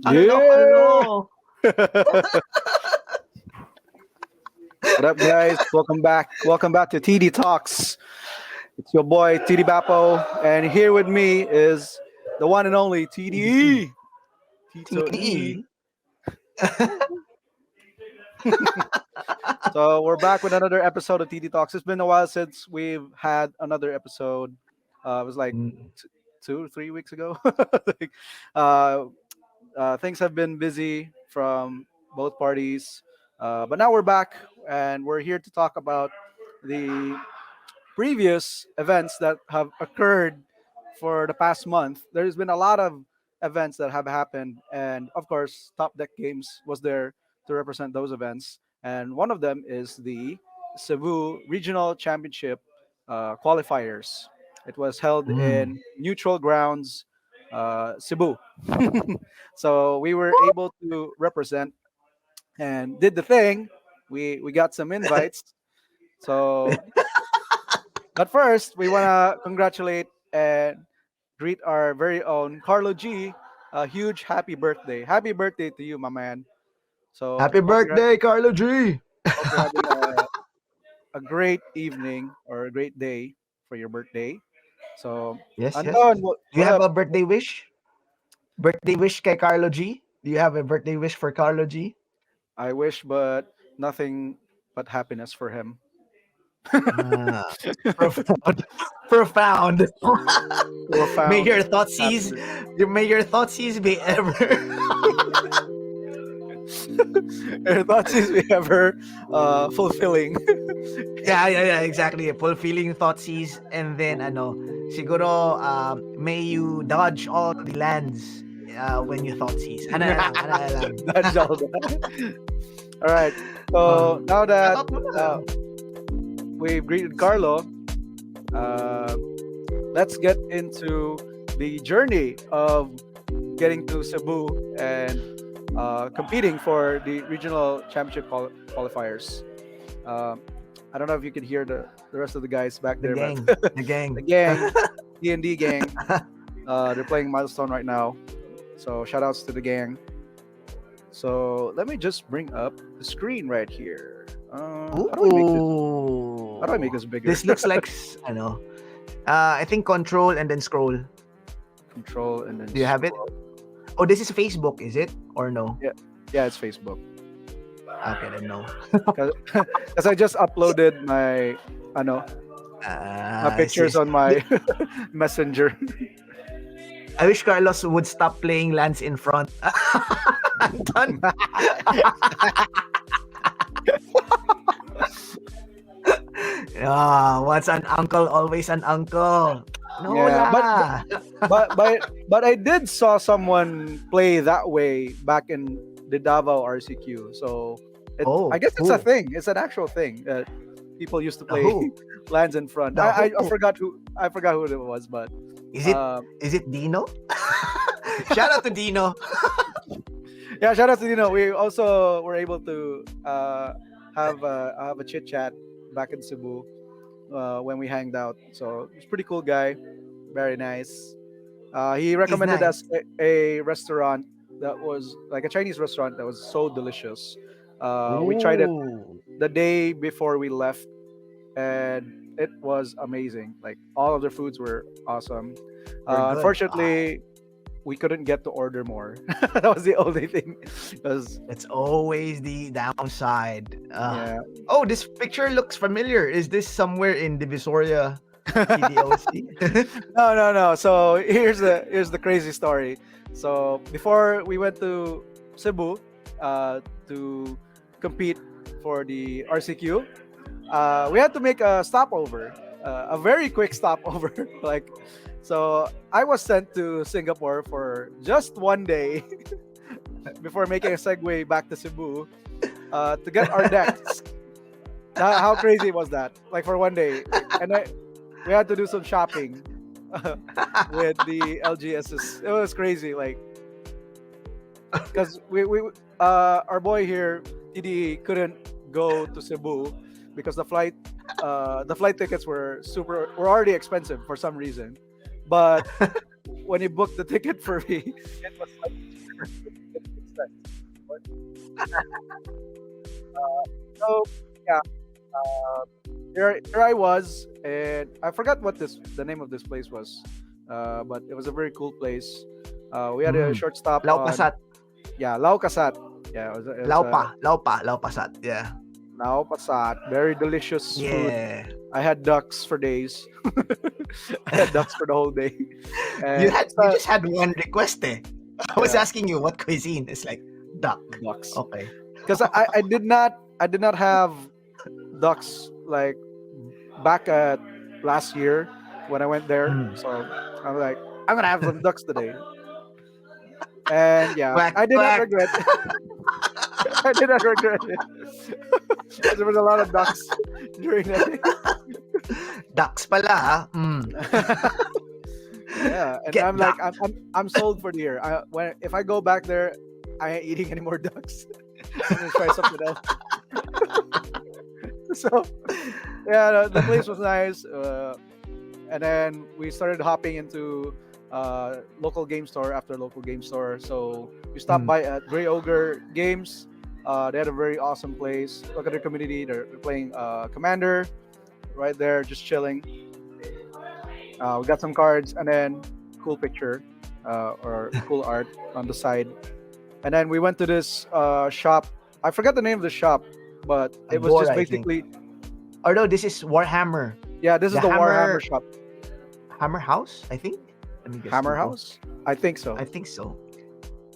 Hello, Yeah. hello. What up, guys? Welcome back. Welcome back to TD Talks. It's your boy TDBappo, and here with me is the one and only TDE. TDE. Tito E. TDE. So we're back with another episode of TD Talks. It's been a while since we've had another episode. It was like Mm. 2, 3 weeks ago. Like, uh, things have been busy from both parties, but now we're back and we're here to talk about the previous events that have occurred for the past month. There's been a lot of events that have happened, and of course, Top Deck Games was there to represent those events. And one of them is the Cebu Regional Championship Qualifiers. It was held Mm. in neutral grounds, Cebu. So we were able to represent and did the thing. We got some invites. So but first, we want to congratulate and greet our very own Carlo G. A huge happy birthday. Happy birthday to you, my man. So Happy birthday, Carlo G. hope you're having a great evening or a great day for your birthday. So, Yes, yes. Andon, Do you what have up? a birthday wish? Birthday wish kay Carlo G? Do you have a birthday wish for Carlo G? I wish, but nothing but happiness for him. Ah, profound. Profound. May Profound your thoughtseize, happiness. may your thoughtseize be ever. Your thoughts is we ever fulfilling. Yeah, exactly. Fulfilling thoughtseize, and then siguro may you dodge all the lands when you thoughtseize. Ano na lang, ano na lang. That's all. All right. Oh. So now that Shoutout mo na. we've greeted Carlo, uh, let's get into the journey of getting to Cebu and competing for the regional championship qualifiers. Um, I don't know if you can hear the rest of the guys back The there, gang. but The gang. the gang, D&D gang, they're playing Milestone right now. So shout outs to the gang. So let me just bring up the screen right here. How do I make this? How do I make this bigger? This looks like I think control and then scroll. Control and then. Do you have it? Oh, this is Facebook, is it? Or no? Yeah, it's Facebook. Okay, then no. Because I just uploaded my, my pictures on my messenger. I wish Carlos would stop playing lands in front. Anton. What's an uncle? Always an uncle. No Yeah, lah. but I did saw someone play that way back in the Davao RCQ. So I guess it's a thing. It's an actual thing that people used to play lands in front. I forgot who it was, but is it Dino? Shout out to Dino. Yeah, shout out to Dino. We also were able to have a chit chat back in Cebu when we hanged out. So he's a pretty cool guy, very nice. He recommended nice. us a restaurant that was like a Chinese restaurant that was so delicious. We tried it the day before we left, and it was amazing. Like all of their foods were awesome. Unfortunately, we couldn't get to order more. That was the only thing. Because it's always the downside. yeah. Oh, this picture looks familiar. Is this somewhere in Divisoria, TDOC? No. So here's the crazy story. So before we went to Cebu to compete for the RCQ, we had to make a stopover, a very quick stopover. So I was sent to Singapore for just one day before making a segue back to Cebu to get our decks. How crazy was that? Like for one day, and we had to do some shopping with the LGSs. It was crazy, like because we our boy here TD couldn't go to Cebu because the flight tickets were already expensive for some reason. But when he booked the ticket for me, it was like cheaper. So yeah, here I was, and I forgot what the name of this place was, but it was a very cool place. We had a short stop Lau on Pasat. Lau Kasat. Yeah, it was Lau Pasat. Yeah. Lau Pasat. Very delicious food. Yeah. I had ducks for days. I had ducks for the whole day. And You just had one request eh. I was Yeah. asking you what cuisine. It's like duck. ducks Okay. because I did not have ducks like back at last year when I went there. Mm. So I'm like, I'm gonna have some ducks today. And yeah, Quack, I did not quack. regret. I did not regret it. 'Cause there was a lot of ducks during that day. Ducks pala ha. Yeah, and Get I'm like, ducked. I'm sold for the year. If I go back there, I ain't eating any more ducks. I'm gonna try something else. So yeah, the place was nice, and then we started hopping into local game store after local game store. So we stopped by at Grey Ogre Games. They had a very awesome place. Look at their community. They're playing Commander right there, just chilling. We got some cards and then cool picture or cool art on the side. And then we went to this shop. I forgot the name of the shop, but it was Agora, just I think. basically Or no, this is Warhammer. yeah. This is The the Warhammer Hammer- shop. Hammer House, I think. Let me guess. Hammer Google. House? I think so. I think so.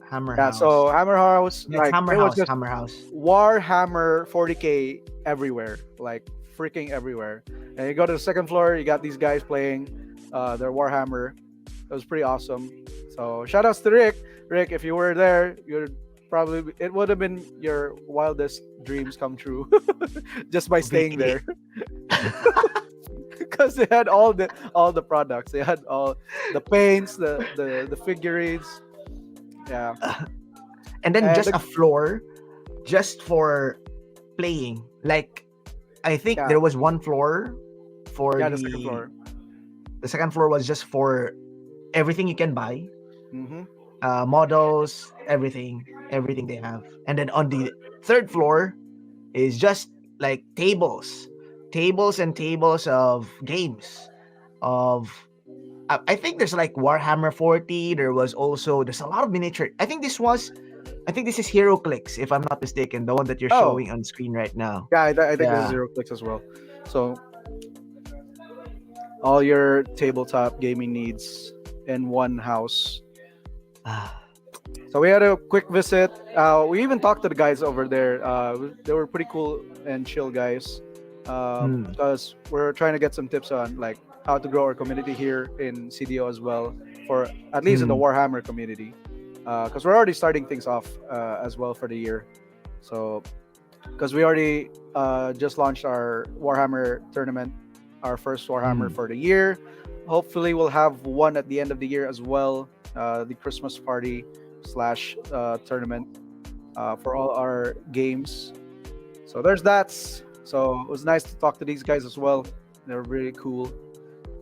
Hammer Yeah, House. so Hammer House, Yeah, like Hammer it was House. just Hammer House. Warhammer 40K everywhere, like freaking everywhere. And you go to the second floor, you got these guys playing their Warhammer. It was pretty awesome. So shout outs to Rick. Rick, if you were there, it would have been your wildest dreams come true just by staying Really? there. Because they had all the products. They had all the paints, the figurines. Yeah. And then And just the- a floor just for playing. Like, I think Yeah. there was one floor for Yeah, the second floor. The second floor was just for everything you can buy. Mm-hmm. Models, everything they have. And then on the third floor is just like tables and tables of games of I think there's like Warhammer 40. There's a lot of miniature. I think this is HeroClix, if I'm not mistaken, the one that you're Oh. showing on screen right now. Yeah, I think this Yeah. is Zero Clicks as well. So all your tabletop gaming needs in one house. Ah, So we had a quick visit. We even talked to the guys over there. They were pretty cool and chill guys. Because we're trying to get some tips on like how to grow our community here in CDO as well, for at least in the Warhammer community. Because we're already starting things off as well for the year. So because we already just launched our Warhammer tournament, our first Warhammer for the year. Hopefully we'll have one at the end of the year as well, the Christmas party / tournament for all our games. So there's that. So it was nice to talk to these guys as well. They were really cool.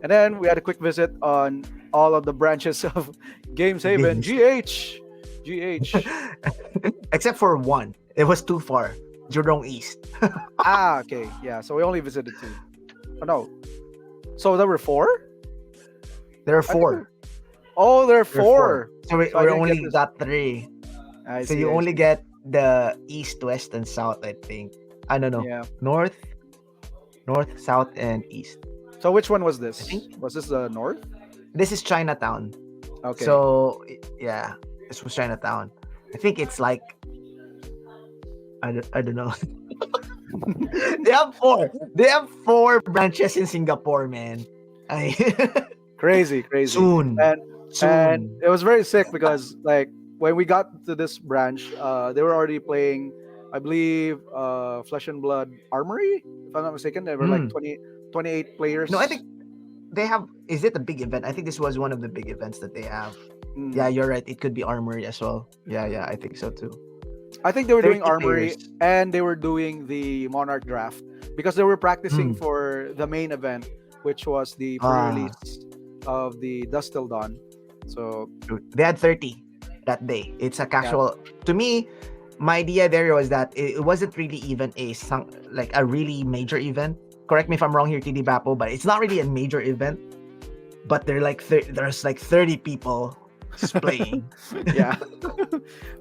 And then we had a quick visit on all of the branches of Games Haven. GH. except for one. It was too far. Jurong East. Okay. Yeah. So we only visited 2. Oh, no. So there were 4? There are I think 4. Oh, there are There are 4. So we So I didn't only get this. got 3. I So see, you I only see. get the east, west, and south, I think. I don't know. Yeah. North, south, and east. So which one was this? I think- Was this the north? This is Chinatown. Okay. So yeah, this was Chinatown. I think it's like I don't know. They have 4. They have 4 branches in Singapore, man. crazy. Soon. And it was very sick because like when we got to this branch, they were already playing, I believe, Flesh and Blood Armory, if I'm not mistaken. There were like 28 players. No, I think they have. Is it a big event? I think this was one of the big events that they have. Mm. Yeah, you're right. It could be Armory as well. Yeah, I think so too. I think they were doing 30 Armory players. and they were doing the Monarch draft because they were practicing for the main event, which was the pre-release of the Dust Till Dawn. So They had 30 that day. It's a yeah. casual. To me, my idea there was that it wasn't really even like a really major event. Correct me if I'm wrong here, TDBappo, but it's not really a major event. But there's like 30 people playing. Yeah.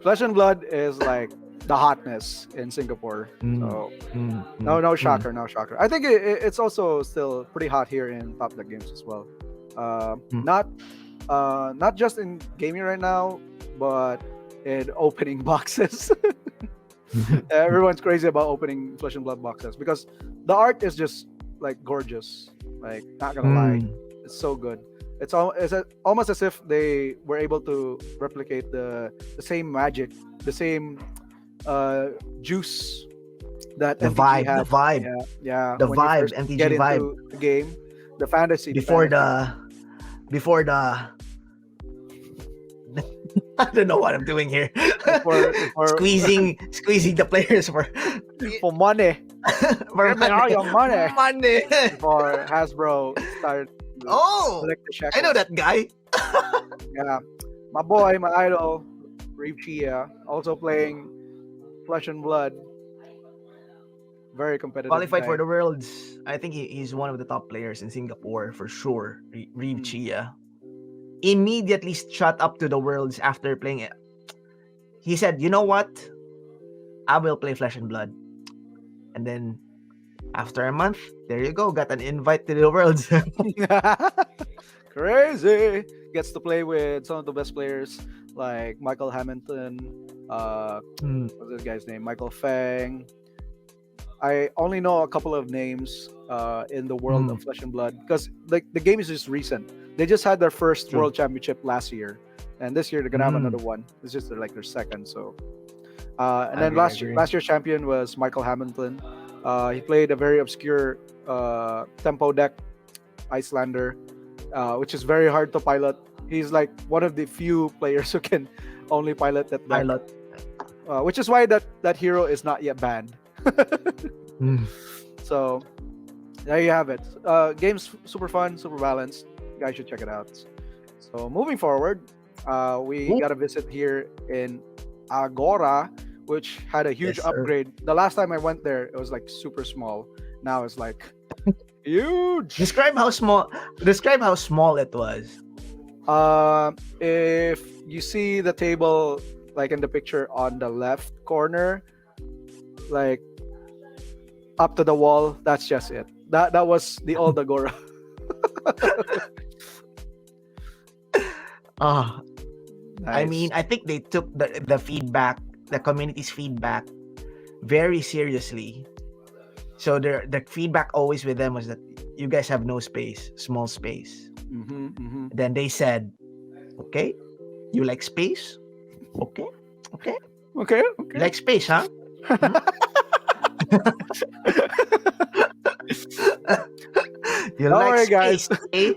Flesh and Blood is like the hotness in Singapore. Mm, So mm, no mm. shocker, no shocker. I think it's also still pretty hot here in Top Deck Games as well. Uh, Mm. not not just in gaming right now, but in opening boxes. Everyone's crazy about opening Flesh and Blood boxes because the art is just like gorgeous. Like not gonna lie, Mm. it's so good. Almost as if they were able to replicate the same magic, the same juice that The MTG vibe, the had. vibe, Yeah, yeah. the When you vibe, first MTG get vibe into the game, the fantasy, the before fantasy. the I don't know what I'm doing here. Before squeezing the players for money. for Give me all your money. Money. Before Hasbro started to Oh, collect the I know shekels. that guy. Yeah, my boy, my idol, Reeve Chia, also playing Flesh and Blood. Very competitive Qualified for guy. the Worlds. I think he's one of the top players in Singapore for sure. Reeve Mm. Chia immediately shot up to the Worlds after playing it. He said, "You know what? I will play Flesh and Blood." And then after a month, there you go, got an invite to the Worlds. Crazy. Gets to play with some of the best players like Michael Hamilton. Hmm, What's this guy's name? Michael Fang. I only know a couple of names in the world hmm, of Flesh and Blood because the game is just recent. They just had their first true. World Championship last year, and this year they're gonna have Hmm, another one. It's just like their second. So, and I then agree, I agree. last year's champion was Michael Hamilton. He played a very obscure tempo deck Icelander, which is very hard to pilot. He's like one of the few players who can only pilot that deck, Pilot. which is why that hero is not yet banned. Hmm. So there you have it. Game's super fun, super balanced. You guys should check it out. So moving forward, we Ooh, got a visit here in Agora, which had a huge yes, sir. upgrade. The last time I went there, it was like super small. Now it's like huge. Describe how small. Describe how small it was. If you see the table like in the picture on the left corner, like up to the wall, that's just it. That was the old Agora. Ah, I Nice. mean, I think they took the feedback, the community's feedback, very seriously. So the feedback always with them was that you guys have no space, small space. Mm-hmm, mm-hmm. Then they said, "Okay, you like space? Okay, okay, Okay, you okay. like space, huh? Hmm? You Don't like worry, guys. space, eh?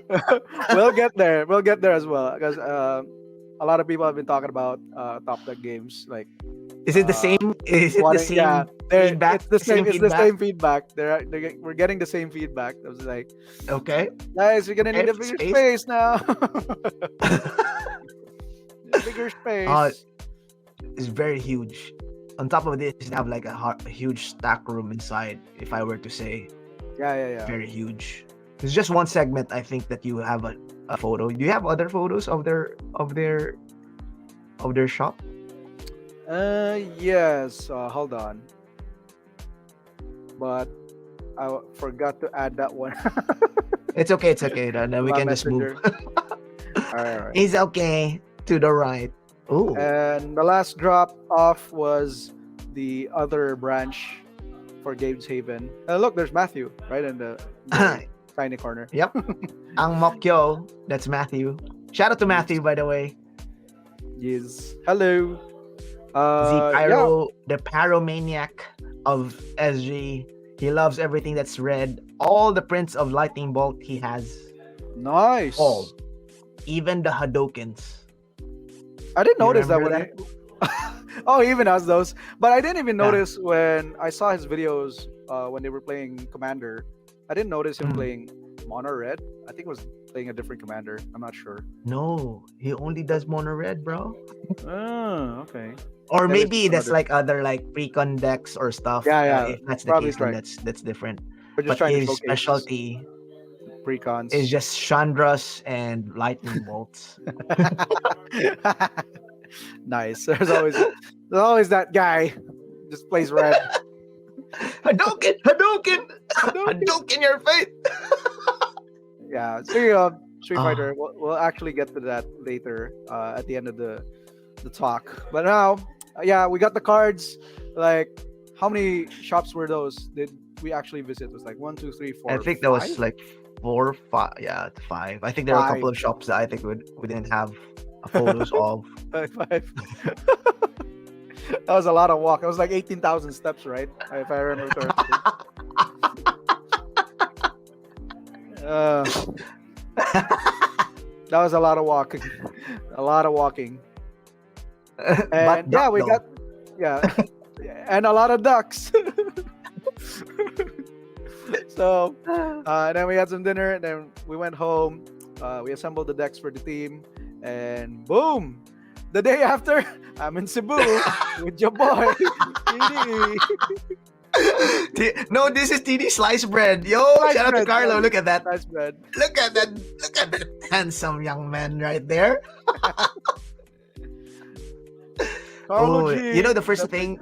We'll get there. We'll get there as well because a lot of people have been talking about Top Deck games, like Is it the uh, same? Is it the wanting. Yeah, same feedback? it's the The same. same It's the feedback? same feedback. We're getting the same feedback. I was like, Okay, guys, you're gonna need okay, a bigger space. space now. Bigger Uh, space. it's very huge. On top of this, they have like a huge stack room inside. If I were to say, Yeah, yeah, yeah. very huge. It's just one segment. I think that you have a photo. Do you have other photos of their shop? Yes. Hold on, but forgot to add that one. It's okay. It's okay. Then we My can just move. messenger. All right, all right. It's okay. To the right. Oh, And the last drop off was the other branch for Games Haven. Look, there's Matthew right in the very tiny corner. yep. Ang Mokyo. That's Matthew. Shout out to Matthew, by the way. Yes. Hello. The Yeah. pyro, the pyromaniac of SG. He loves everything that's red. All the prints of Lightning Bolt he has. Nice. All. Even the Hadokens. I didn't You notice that remember when oh, he even has those. But I didn't even Yeah. notice when I saw his videos when they were playing Commander. I didn't notice him Mm. playing Mono Red. I think it was playing a different commander. I'm not sure. No, he only does mono red, bro. Oh, okay. Or Maybe it's maybe just that's another. like other like precon decks or stuff. Yeah, yeah. If that's the Probably case, then trying. that's different. We're just But trying to his showcase specialty is precons. just Chandras and lightning bolts. Nice. There's always that guy just plays red. Hadouken! Hadouken! Hadouken. Hadouken your face! Yeah. Speaking of Street Ah, Fighter, we'll actually get to that later at the end of the talk. But now, yeah, we got the cards. Like, how many shops were those? Did we actually visit? It was like one, two, three, I four, think that five, was like 4, 5. Yeah, 5. I think there were a five, couple of shops that I think we didn't have photos of. five. That was a lot of walk. It was like 18,000 steps, right? If I remember correctly. Uh, that was a lot of walking. A lot of walking. But And yeah, duck we though. got and a lot of ducks. So then we had some dinner, and then we went home. We assembled the decks for the team, and boom! The day after, I'm in Cebu with your boy. TD. No, this is TD slice bread. Yo, Slice shout out to bread, Carlo. slice- Look at that. Slice bread. Look at that. Look at that handsome young man right there. Carlo Oh, G. you know the first thing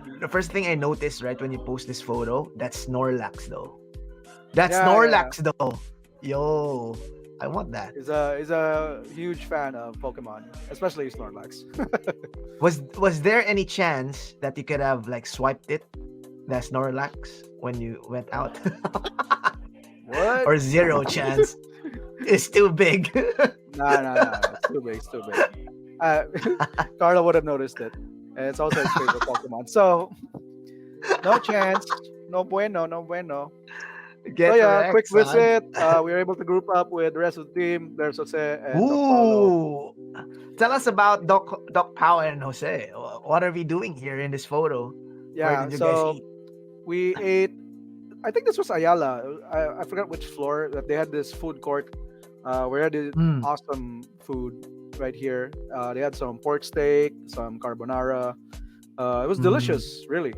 I noticed right when you post this photo, that's Snorlax though. That's Yeah, Snorlax though. Yo, I want that. is a huge fan of Pokemon, especially Snorlax. Was there any chance that you could have like swiped it, the Snorlax, when you went out? What? Or zero chance? It's too big. No. It's too big. It's too big. Carlo would have noticed it. And it's also his favorite Pokemon. So, no chance. No bueno. No bueno. Get So, yeah, quick wrecked, son. visit. We were able to group up with the rest of the team. There's Jose and Doc Paulo. Ooh. Tell us about Doc Pao and Jose. What are we doing here in this photo? Where Yeah, did you guys so eat? we ate. I think this was Ayala. I forgot which floor. That they had this food court. We had this Mm. awesome food right here. They had some pork steak, some carbonara. It was Mm. delicious, really.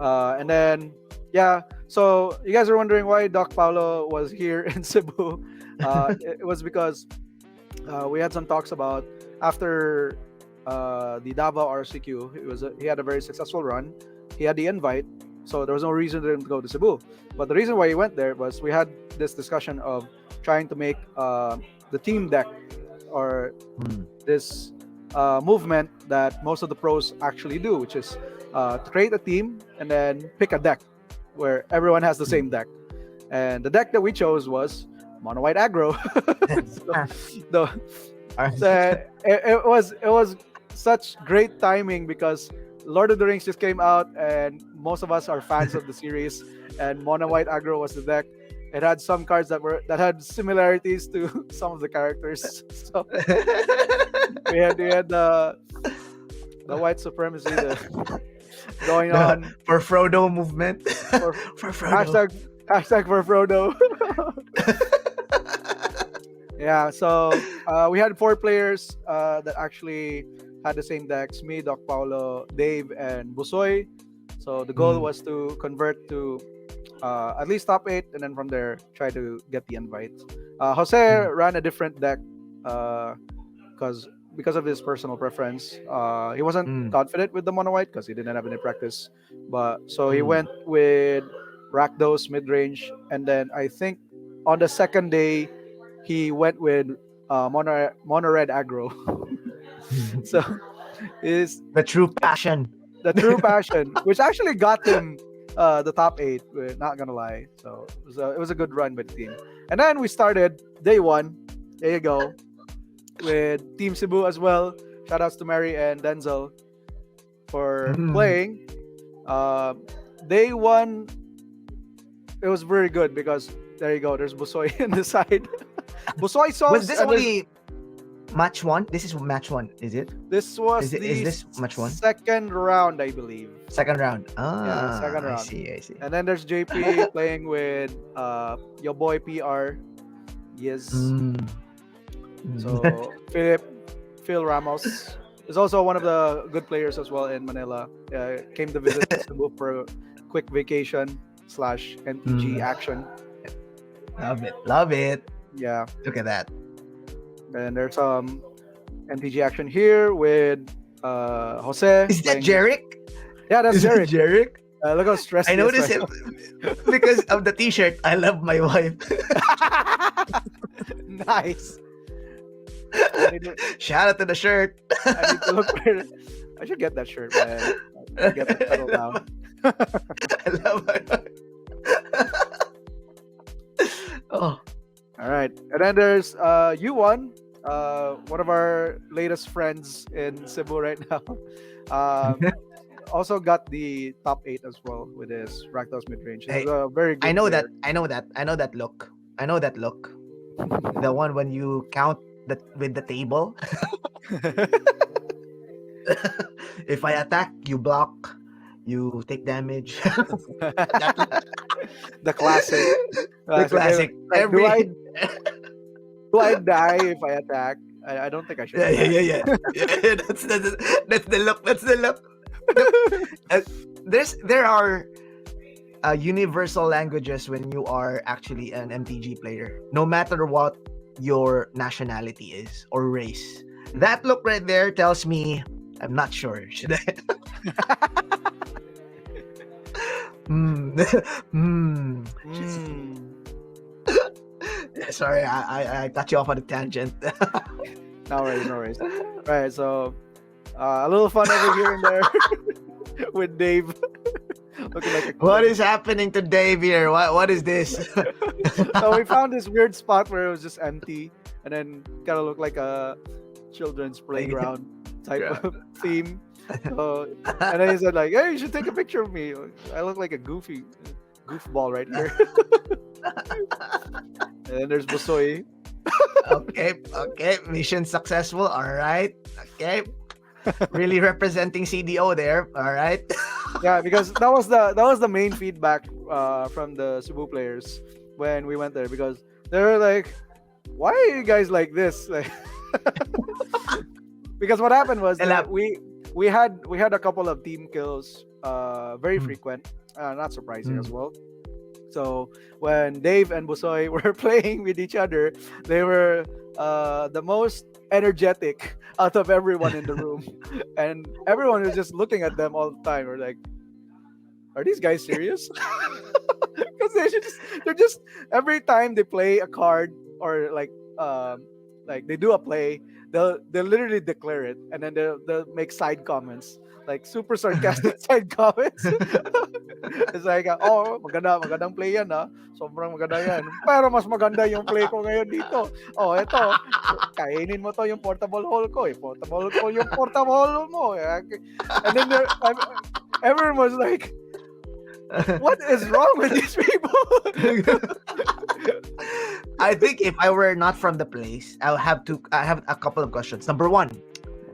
And then, yeah. So you guys are wondering why Doc Paulo was here in Cebu. It was because we had some talks about after the Davao RCQ. He had a very successful run. He had the invite, so there was no reason for him to go to Cebu. But the reason why he went there was we had this discussion of trying to make the team deck, or Mm. this movement that most of the pros actually do, which is to create a team and then pick a deck where everyone has the same deck. And the deck that we chose was Mono White Aggro. So, it was such great timing because Lord of the Rings just came out, and most of us are fans of the series. And Mono White Aggro was the deck. It had some cards that had similarities to some of the characters. So we had the white supremacy going on. For Frodo movement. For For Frodo. hashtag for Frodo. Yeah, so we had 4 players that actually had the same decks: me, Doc Paulo, Dave, and Busoy. So the goal Mm. was to convert to at least top 8, and then from there try to get the invite. Jose ran a different deck because of his personal preference. He wasn't Mm. confident with the mono white because he didn't have any practice. But so he Mm. went with Rakdos mid range, and then I think on the second day he went with mono red aggro. So is The true passion. the true passion, which actually got him the top 8. We're not gonna lie. So it was a good run by the team. And then we started day 1. There you go, with Team Cebu as well. Shout outs to Mary and Denzel for Mhm. playing. Day 1, it was very good because there you go. There's Busoy in the side. Busoy sauce. Was this and there's- only match 1? This is match 1, is it? This was is this match 1? second round, I believe. Second round. Ah, second I round. see. And then there's JP playing with your boy PR. Yes. Mm. So Phil Ramos is also one of the good players as well in Manila. Came to visit Cebu for a quick vacation slash NTG Mm, action. love it. Love it. Yeah, Look at that. and there's some NTG action here with Jose Is that playing. Jarek? Yeah, that's Is that Jarek. Jarek? Look how stressed I he is noticed right him because of the T-shirt. I love my wife. now. Nice. I need, to, Shout out to the shirt. I need to look for it. I should get that shirt, man. I get to settle down. I love my wife. Oh, All right, and then there's U1, one of our latest friends in Cebu right now. Also got the top 8 as well with his Rakdos mid range. He's hey, a very I good know player. that. I know that. I know that look. I know that look. The one when you count with the table. If I attack, you block. You take damage. That, The classic. the Classic. classic. Like, Every do I die if I attack? I don't think I should yeah, yeah, attack. yeah, yeah. Yeah, that's the look. That's the look. The, there are universal languages when you are actually an MTG player, no matter what your nationality is or race. That look right there tells me I'm not sure. Should I? Hmm. Hmm. Mm. Sorry, I cut you off on a tangent. No worries, no worries. Right, so a little fun over here and there with Dave looking like a What kid. is happening to Dave here? What is this? So we found this weird spot where it was just empty and then kind of looked like a children's playground type of theme. So, and then he said like, "Hey, you should take a picture of me. I look like a goofball right here." And then there's Bosoy. Okay, mission successful. All right, okay, really representing CDO there. All right. Yeah, because that was the main feedback from the Cebu players when we went there because they were like, "Why are you guys like this?" Like, because what happened was that we had a couple of team kills, very frequent, not surprising as well. So when Dave and Busoy were playing with each other, they were the most energetic out of everyone in the room, and everyone was just looking at them all the time. We're like, "Are these guys serious?" Because they're just every time they play a card or like they do a play, they'll literally declare it and then they'll make side comments like super sarcastic side comments. It's like, oh, magandang play yan ha. Sobrang maganda yan. Pero mas maganda yung play ko ngayon dito. Oh, eto, kainin mo to yung portable hole ko. Portable ko yung portable hole mo. And then everyone was like, what is wrong with these people? I think if I were not from the place, I have a couple of questions. Number one,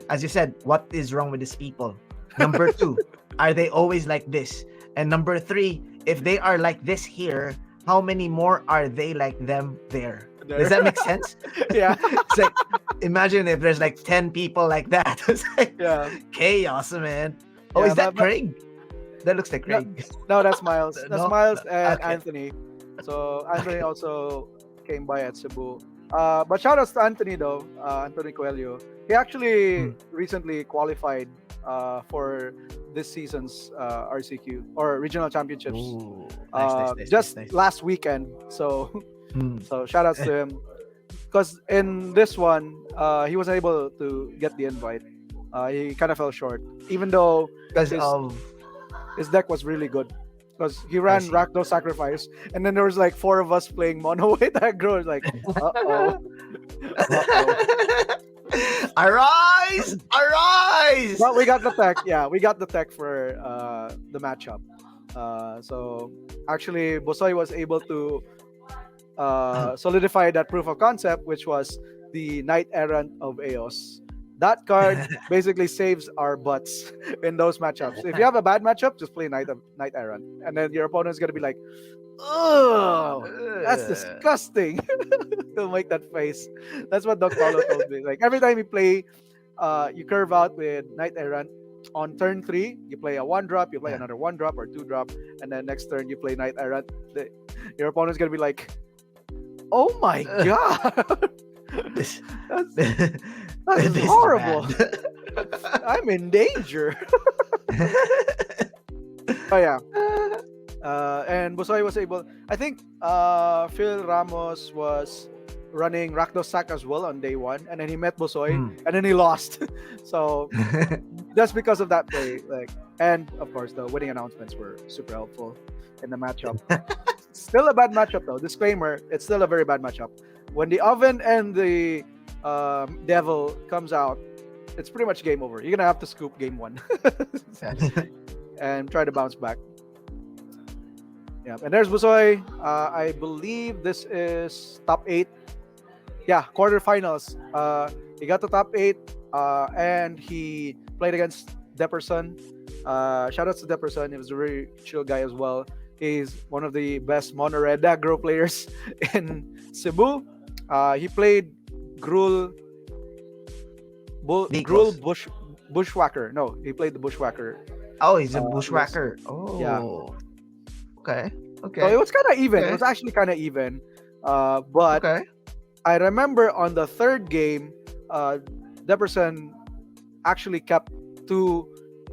as you said, what is wrong with these people? Number two, are they always like this? And number three, if they are like this here, how many more are they like them there? Does that make sense? Yeah. It's like, imagine if there's like 10 people like that. It's like Yeah. chaos, man. Oh, Yeah, is that but- Craig? That looks like Craig. No, that's Miles. That's No? Miles and Okay. Anthony. So Anthony also came by at Cebu. But shout outs to Anthony though, Anthony Coelho. He actually recently qualified for this season's RCQ or Regional Championships. Ooh, nice, just nice. last weekend. So Hmm. so shout outs to him. Because in this one, he wasn't able to get the invite. He kind of fell short, even though Because his- of his deck was really good. Because he ran see. Rakdos Sacrifice, and then there was like 4 of us playing mono white aggro. It's like, uh-oh. arise! But we got the tech. Yeah, we got the tech for the matchup. So actually, Bosoy was able to solidify that proof of concept, which was the Knight Errant of Eos. That card basically saves our butts in those matchups. If you have a bad matchup, just play Knight Errant, and then your opponent's gonna be like, "Ugh, that's Uh, disgusting." He'll make that face. That's what Doc Paulo told me. Like every time you play, you curve out with Knight Errant. On turn three, you play a one drop, you play yeah. another one drop or two drop, and then next turn you play Knight Errant. Your opponent's gonna be like, "Oh my Uh, god, this, that's this that's is horrible. bad. I'm in danger." Oh yeah, and Busoy was able. I think Phil Ramos was running Rakdos Sack as well on day one, and then he met Busoy, Hmm. and then he lost. So just because of that play, like, and of course the winning announcements were super helpful in the matchup. Still a bad matchup though. Disclaimer: it's still a very bad matchup. When the Oven and the Devil comes out, it's pretty much game over. You're gonna have to scoop game one and try to bounce back. Yeah, and there's Busoy. I believe this is top eight. Yeah, quarterfinals. He got to top eight, and he played against Depperson. Shout out to Depperson. He was a very chill guy as well. He's one of the best mono red aggro players in Cebu. He played Gruul Gruul Nikos. Bushwhacker. No, he played the Bushwhacker. Oh, he's a List. bushwhacker. Yeah. Oh, okay. So it Okay. was kind of even. It Okay. was actually kind of even. But Okay. I remember on the third game, Depperson actually kept two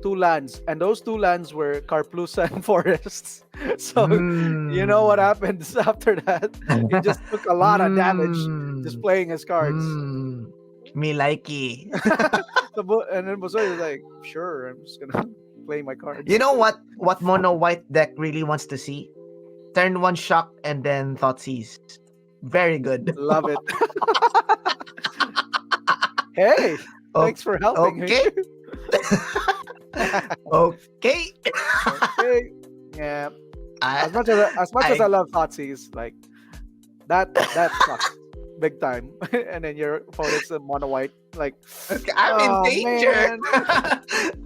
lands, and those two lands were Carplusa and Forests. So you know what Mm. happens after that? He just took a lot of damage just Mm. playing his cards. Mm. Me likey. And then Bosoy was like, "Sure, I'm just gonna play my cards." You know what? What mono white deck really wants to see? Turn one shock and then Thoughtseize. Very good. Love it. Hey, O- thanks for helping me. okay. Okay. Okay. Yeah. I, As much as I I, love Thoughtseize, like that sucks big time. And then your opponent's a mono white, like, I'm in oh danger. man,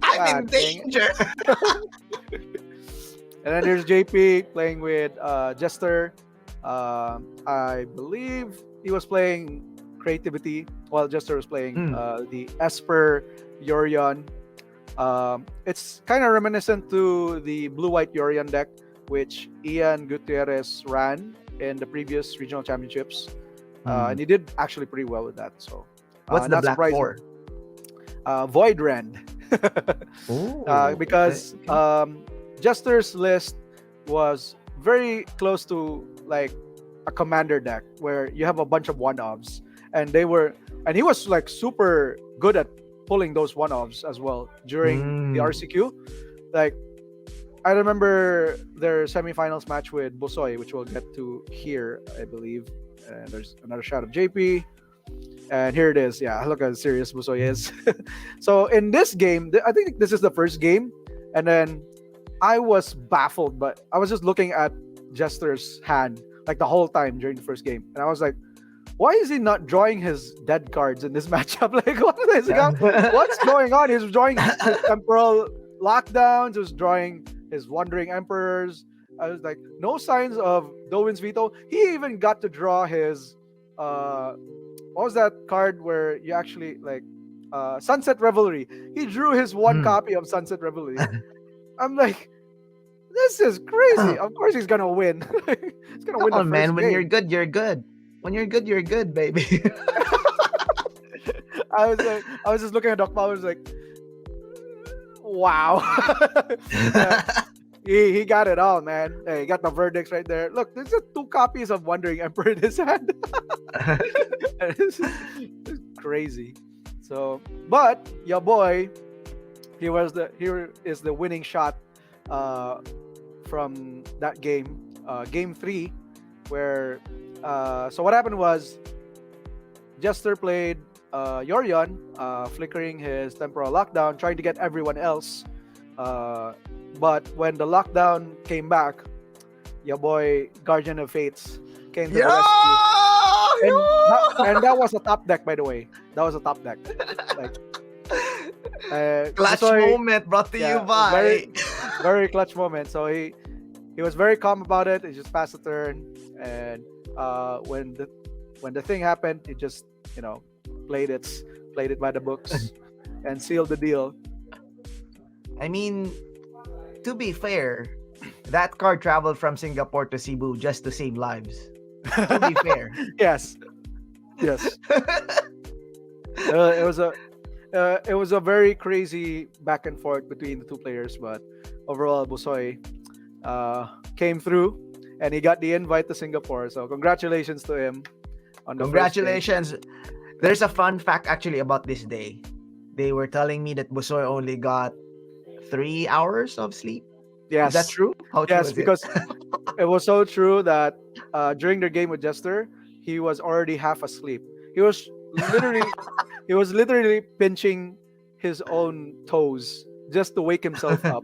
I'm in God dang it. danger. And then there's JP playing with Jester. I believe he was playing Creativity while Jester was playing Mm. the Esper Yorion. It's kind of reminiscent to the blue-white Yorion deck, which Ian Gutierrez ran in the previous regional championships, and he did actually pretty well with that. So What's the not black surprising. for? Void Rend, Oh, because okay. Jester's list was very close to like a commander deck where you have a bunch of one-offs, and he was like super good at pulling those one-offs as well during the Mm. RCQ. Like I remember their semifinals match with Bosoy, which we'll get to here, I believe. And there's another shot of JP. And here it is. Yeah, look how serious Bosoy is. So in this game, I think this is the first game. And then I was baffled, but I was just looking at Jester's hand like the whole time during the first game. And I was like, why is he not drawing his dead cards in this matchup? Like, what's going on? He's drawing his temporal lockdowns, he was drawing his wandering emperors. I was like, no signs of Dovin's veto. He even got to draw his what was that card where you actually like Sunset Revelry. He drew his one Mm. copy of Sunset Revelry. I'm like, this is crazy. Of course he's gonna win. He's gonna Come win the on, man. first When you're game. good, you're good. When you're good, you're good, baby. I was just looking at Doc Power, I was like, wow. Yeah, he got it all, man. Hey, he got the verdicts right there. Look, there's just two copies of Wandering Emperor in his hand. It's crazy. So, but your boy, here is the winning shot from that game, game 3, where so what happened was Jester played Yorion, flickering his temporal lockdown, trying to get everyone else. But when the lockdown came back, your boy Guardian of Fates came to the rescue. And that was a top deck, by the way. That was a top deck. Like, Clutch Busoy, moment brought to you yeah, by. very clutch moment. So he he was very calm about it. He just passed the turn, and when the thing happened, he just you know played it played it by the books and sealed the deal. I mean, to be fair, that car traveled from Singapore to Cebu just to save lives. To be fair. Yes, yes. It was a very crazy back and forth between the two players, but overall, Busoy came through and he got the invite to Singapore. So congratulations to him on the first day. Congratulations. There's a fun fact actually about this day. They were telling me that Busoy only got 3 hours of sleep. Is that Yes, true? How true yes, is it? because it was so true that during their game with Jester, he was already half asleep. He was literally he was literally pinching his own toes just to wake himself up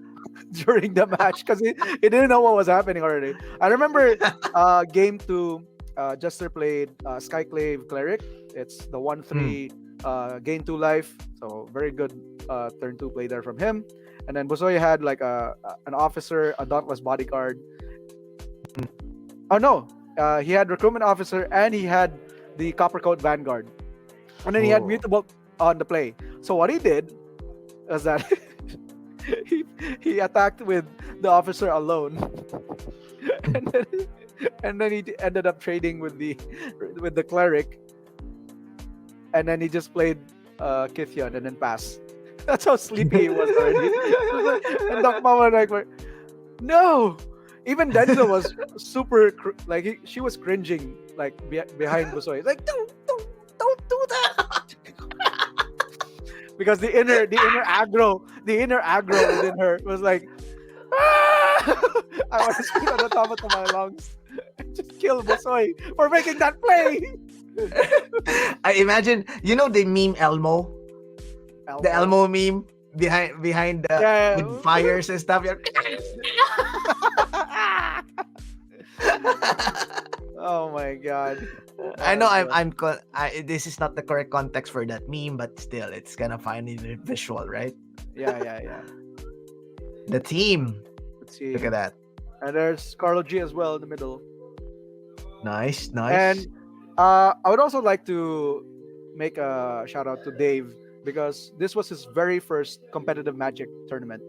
during the match because he didn't know what was happening already. I remember game two, Jester played Skyclave Cleric. It's the 1-3 gain 2 life. So very good turn 2 play there from him. And then Busoy had like an officer, a dauntless bodyguard. Oh no, he had recruitment officer and he had the copper coat vanguard, and then he had Oh. mutable on the play. So what he did was that he attacked with the officer alone, and then, he ended up trading with the cleric, and then he just played Kithion and then passed. That's how sleepy he was already. And Doc Mama like, no. Even Denzel was super she was cringing like behind Busoy. Like don't do that. Because the inner aggro within her was like, ah! I want to scream at the top of my lungs. Just kill Busoy for making that play. I imagine, the meme Elmo? The Elmo meme behind the Yeah. with fires and stuff. Oh my god. I know this is not the correct context for that meme, but still, it's kind of funny visual, right? Yeah. The team. Let's see. Look at that. And there's Carlo G as well in the middle. Nice. And I would also like to make a shout out to Dave because this was his very first competitive Magic tournament.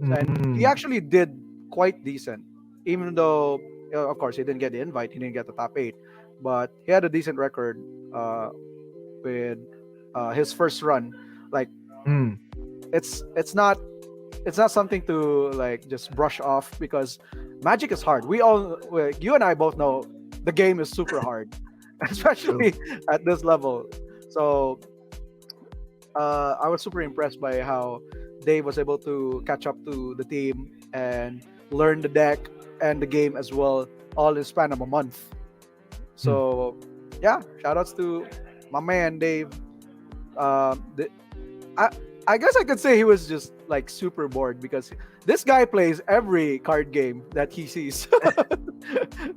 And he actually did quite decent, even though, of course, he didn't get the invite. He didn't get the top 8, but he had a decent record with his first run. Like, it's not something to like just brush off because Magic is hard. You and I both know the game is super hard, especially at this level. So I was super impressed by how Dave was able to catch up to the team and learn the deck and the game as well, all in the span of a month. So yeah, shout outs to my man Dave. I guess I could say he was just like super bored because this guy plays every card game that he sees.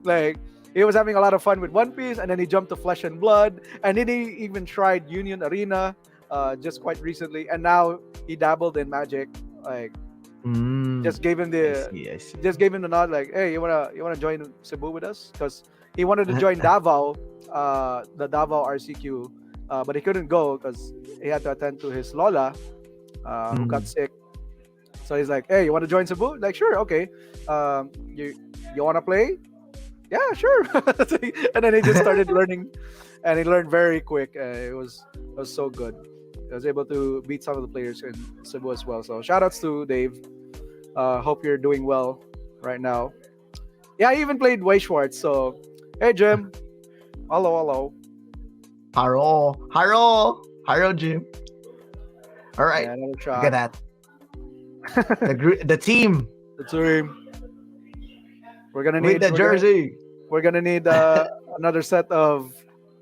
Like he was having a lot of fun with One Piece, and then he jumped to Flesh and Blood, and then he even tried Union Arena just quite recently, and now he dabbled in Magic. Like just gave him the just gave him the nod, like, hey, you wanna join Cebu with us? Because he wanted to join Davao, the Davao RCQ, but he couldn't go because he had to attend to his Lola, who got sick. So he's like, hey, you want to join Cebu? Like, sure, okay. You want to play? Yeah, sure. And then he just started learning, and he learned very quick. It was so good. I was able to beat some of the players in Cebu as well. So shout outs to Dave. Hope you're doing well right now. Yeah, I even played Way Schwartz. So hey, Jim. Hello. Haro, Jim. All right, Yeah, another shot. look at that. The team The team. We're gonna with need the jersey. We're gonna need another set of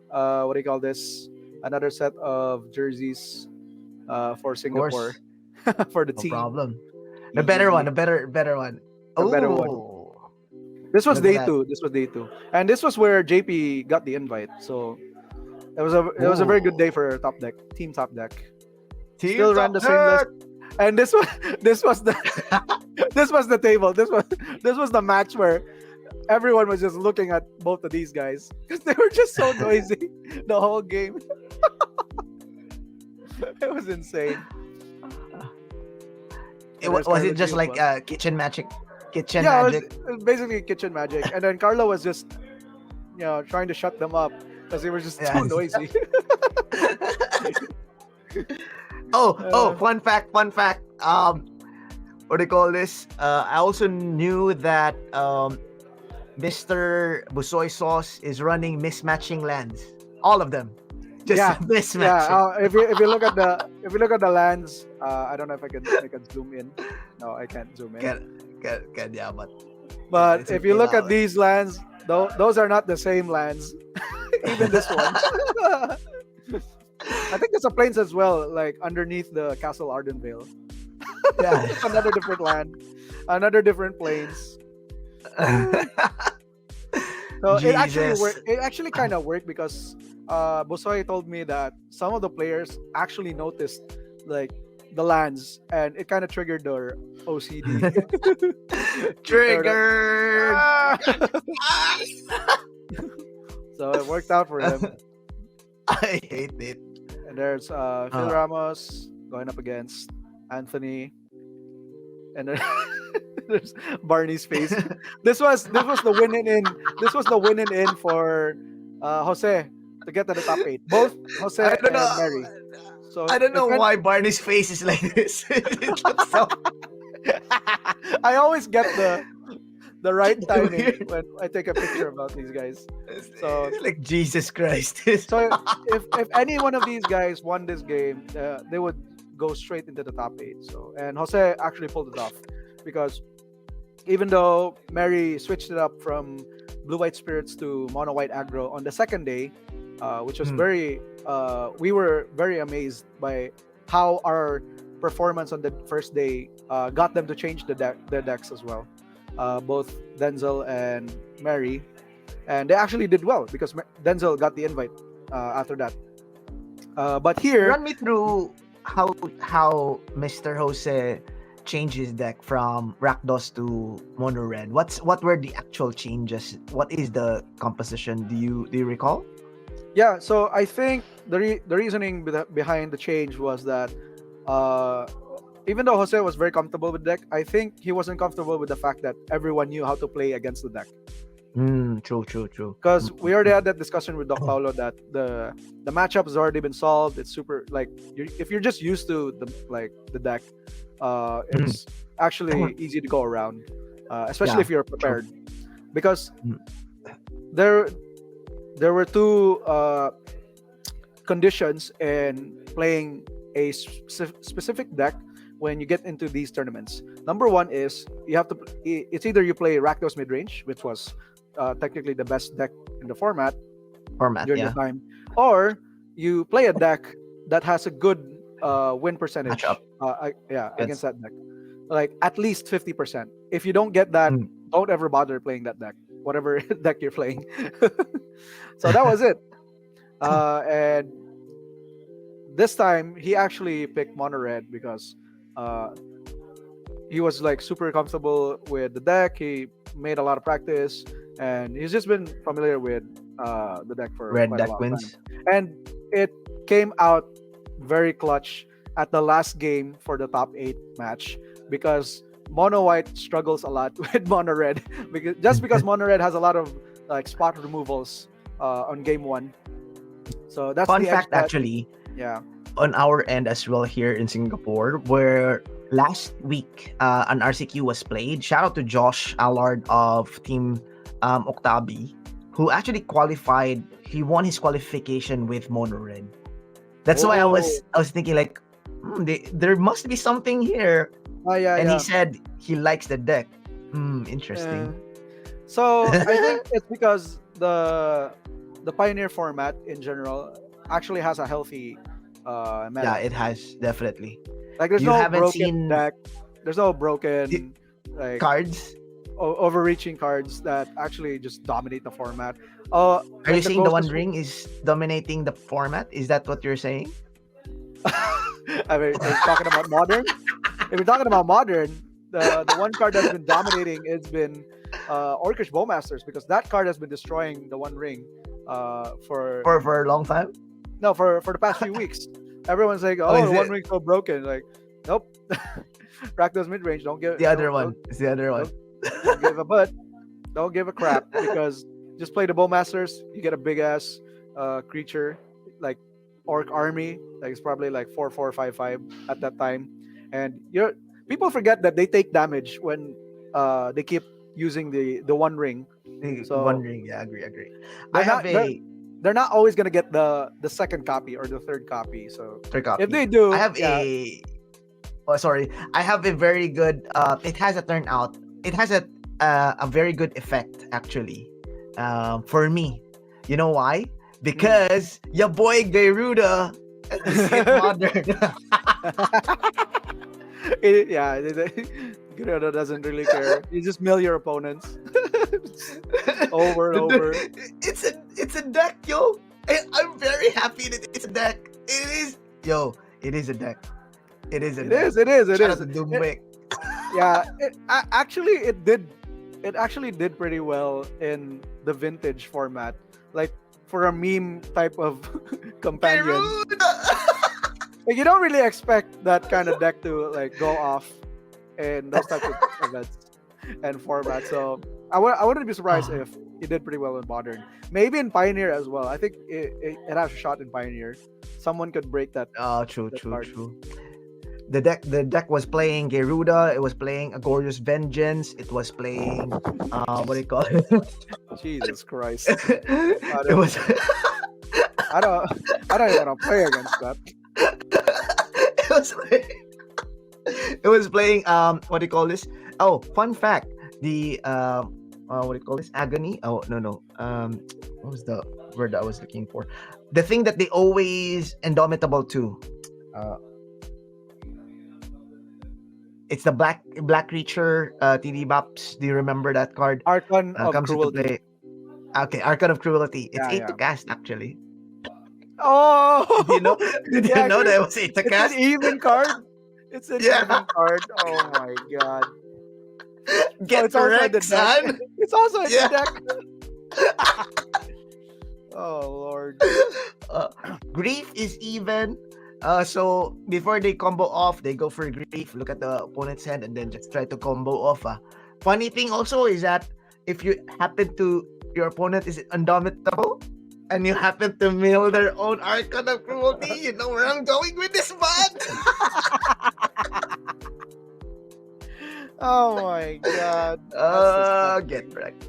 what do you call this? Another set of jerseys for Singapore for the No team. problem. The better one. The better one. Oh. This was Look at day that. 2. This was day 2, and this was where JP got the invite. So it was a very good day for Top Deck, Team Top Deck. Team Still ran the same list. And this was the this was the table. This was the match where everyone was just looking at both of these guys because they were just so noisy the whole game. It was insane. And there's Was it Carlos just like Yupa. kitchen magic? Kitchen Yeah, magic? it was basically kitchen magic. And then Carlo was just, trying to shut them up because they were just Yeah. too noisy. Oh, fun fact. What do you call this? I also knew that Mr. Busoy Sauce is running mismatching lands. All of them. Just Yeah, mismatching. if you look at the lands, I don't know if I can zoom in. No, I can't zoom in. Yeah, but But it's if you okay look now. at these lands, those are not the same lands. Even this one. I think there's a plains as well, like underneath the Castle Ardenvale. Yeah. It's another different land, another different plains. So it actually Jesus. worked. It actually kind of worked because Bosoy told me that some of the players actually noticed like the lands, and it kind of triggered their OCD. Triggered. Ah! So it worked out for them. I hate it. And there's Phil Ramos going up against Anthony, and then there's Barney's face. This was the winning in. This was the winning in for Jose to get to the top 8. Both Jose I don't and know. Mary. So I don't it know went- why Barney's face is like this. It looks so I always get the right timing weird. when I take a picture about these guys. So- It's like Jesus Christ. So if any one of these guys won this game, they would go straight into the top 8. So and Jose actually pulled it off because even though Mary switched it up from blue white spirits to mono white aggro on the second day, which was we were very amazed by how our performance on the first day got them to change their decks as well. Both Denzel and Mary, and they actually did well because Denzel got the invite after that. But here, Run me through how Mr. Jose changed his deck from Rakdos to Mono Red. What were the actual changes? What is the composition? Do you recall? yeah, so I think the reasoning behind the change was that even though Jose was very comfortable with the deck, I think he wasn't comfortable with the fact that everyone knew how to play against the deck. True. Because we already had that discussion with Doc Paulo that the matchup has already been solved. It's super like if you're just used to the deck, it's actually easy to go around, especially Yeah, if you're prepared. Because Mm. there were two conditions in playing a specific deck when you get into these tournaments. Number one is you have to. It's either you play Rakdos midrange, which was technically the best deck in the format during Yeah. the time, or you play a deck that has a good win percentage. Matchup. Against that deck, like at least 50%. If you don't get that, don't ever bother playing that deck, whatever deck you're playing. So that was it. And this time he actually picked mono red because he was like super comfortable with the deck. He made a lot of practice, and he's just been familiar with the deck for Red quite a deck long wins. time. And it came out very clutch at the last game for the top 8 match because mono white struggles a lot with mono red because mono red has a lot of like spot removals on game 1. So that's Fun the fact, edge that- actually, yeah. on our end as well here in Singapore, where last week an RCQ was played. Shout out to Josh Allard of Team Octabi, who actually qualified. He won his qualification with Mono Red. That's why I was thinking like, there must be something here. And he said he likes the deck. Interesting. So I think it's because the Pioneer format in general actually has a healthy meta. Yeah, it has definitely Like there's you no haven't broken seen- deck. There's no broken like cards. overreaching cards that actually just dominate the format. Are like you saying the One closest- Ring is dominating the format? Is that what you're saying? I mean, are you talking about modern? if you're talking about modern, the one card that's been dominating has been Orcish Bowmasters, because that card has been destroying the One Ring for For a long time. no for the past few weeks. Everyone's like, Oh, oh, is the One it Ring's so broken. Like, nope. Rakdos mid range. Don't give the other don't, one? It's the other one. don't give a butt. Don't give a crap, because just play the Bowmasters. You get a big ass creature like Orc army. Like it's probably like 4/4/5/5 at that time, and people forget that they take damage when they keep using the One Ring. So Wondering, yeah, agree. I they're have not they're, a they're not always gonna get the second copy or the third copy. So third copy. if they I do, have yeah, a. Oh, sorry. I have a very good. It has a turnout. It has a very good effect actually. For me, you know why? Because your boy Garuda escaped modern. Guerrero doesn't really care. You just mill your opponents over and over. It's a deck, yo. I'm very happy that it's a deck. It is, yo. It is a deck. It is a It deck. is. It is. It Shout is. out to Doomwick. Yeah. Actually, it did. It actually did pretty well in the vintage format, like for a meme type of companion. Garuda. Like, you don't really expect that kind of deck to like go off in those types of events and formats. So I wouldn't be surprised if it did pretty well in modern. Maybe in Pioneer as well. I think it has a shot in Pioneer. Someone could break that. Oh, true. card. The deck was playing Garuda. It was playing Agorius Vengeance. It was playing what do you call it? Jesus Christ! It was. I don't even want to play against that. It was playing. It was playing what do you call this? Oh, fun fact. The what do you call this? Agony? Oh, no. What was the word I was looking for? The thing that they always Indomitable to. It's the black creature TDBappo. Do you remember that card? Archon of Comes into Cruelty. play. Okay, Archon of Cruelty. It's Yeah, 8 yeah. to cast actually. Oh, Did you know? Did you Yeah, know that it was 8 to it's cast? an even card. It's an Yeah. even card. Oh my god! Get it's also in the wrecked, deck. son. It's also in Yeah. the deck. Oh lord. Grief is even. So before they combo off, they go for grief. Look at the opponent's hand and then just try to combo off. Funny thing also is that if you happen to your opponent is Indomitable and you happen to mill their own Archon of Cruelty, you know where I'm going with this, bud. Oh my god. That's Get wrecked.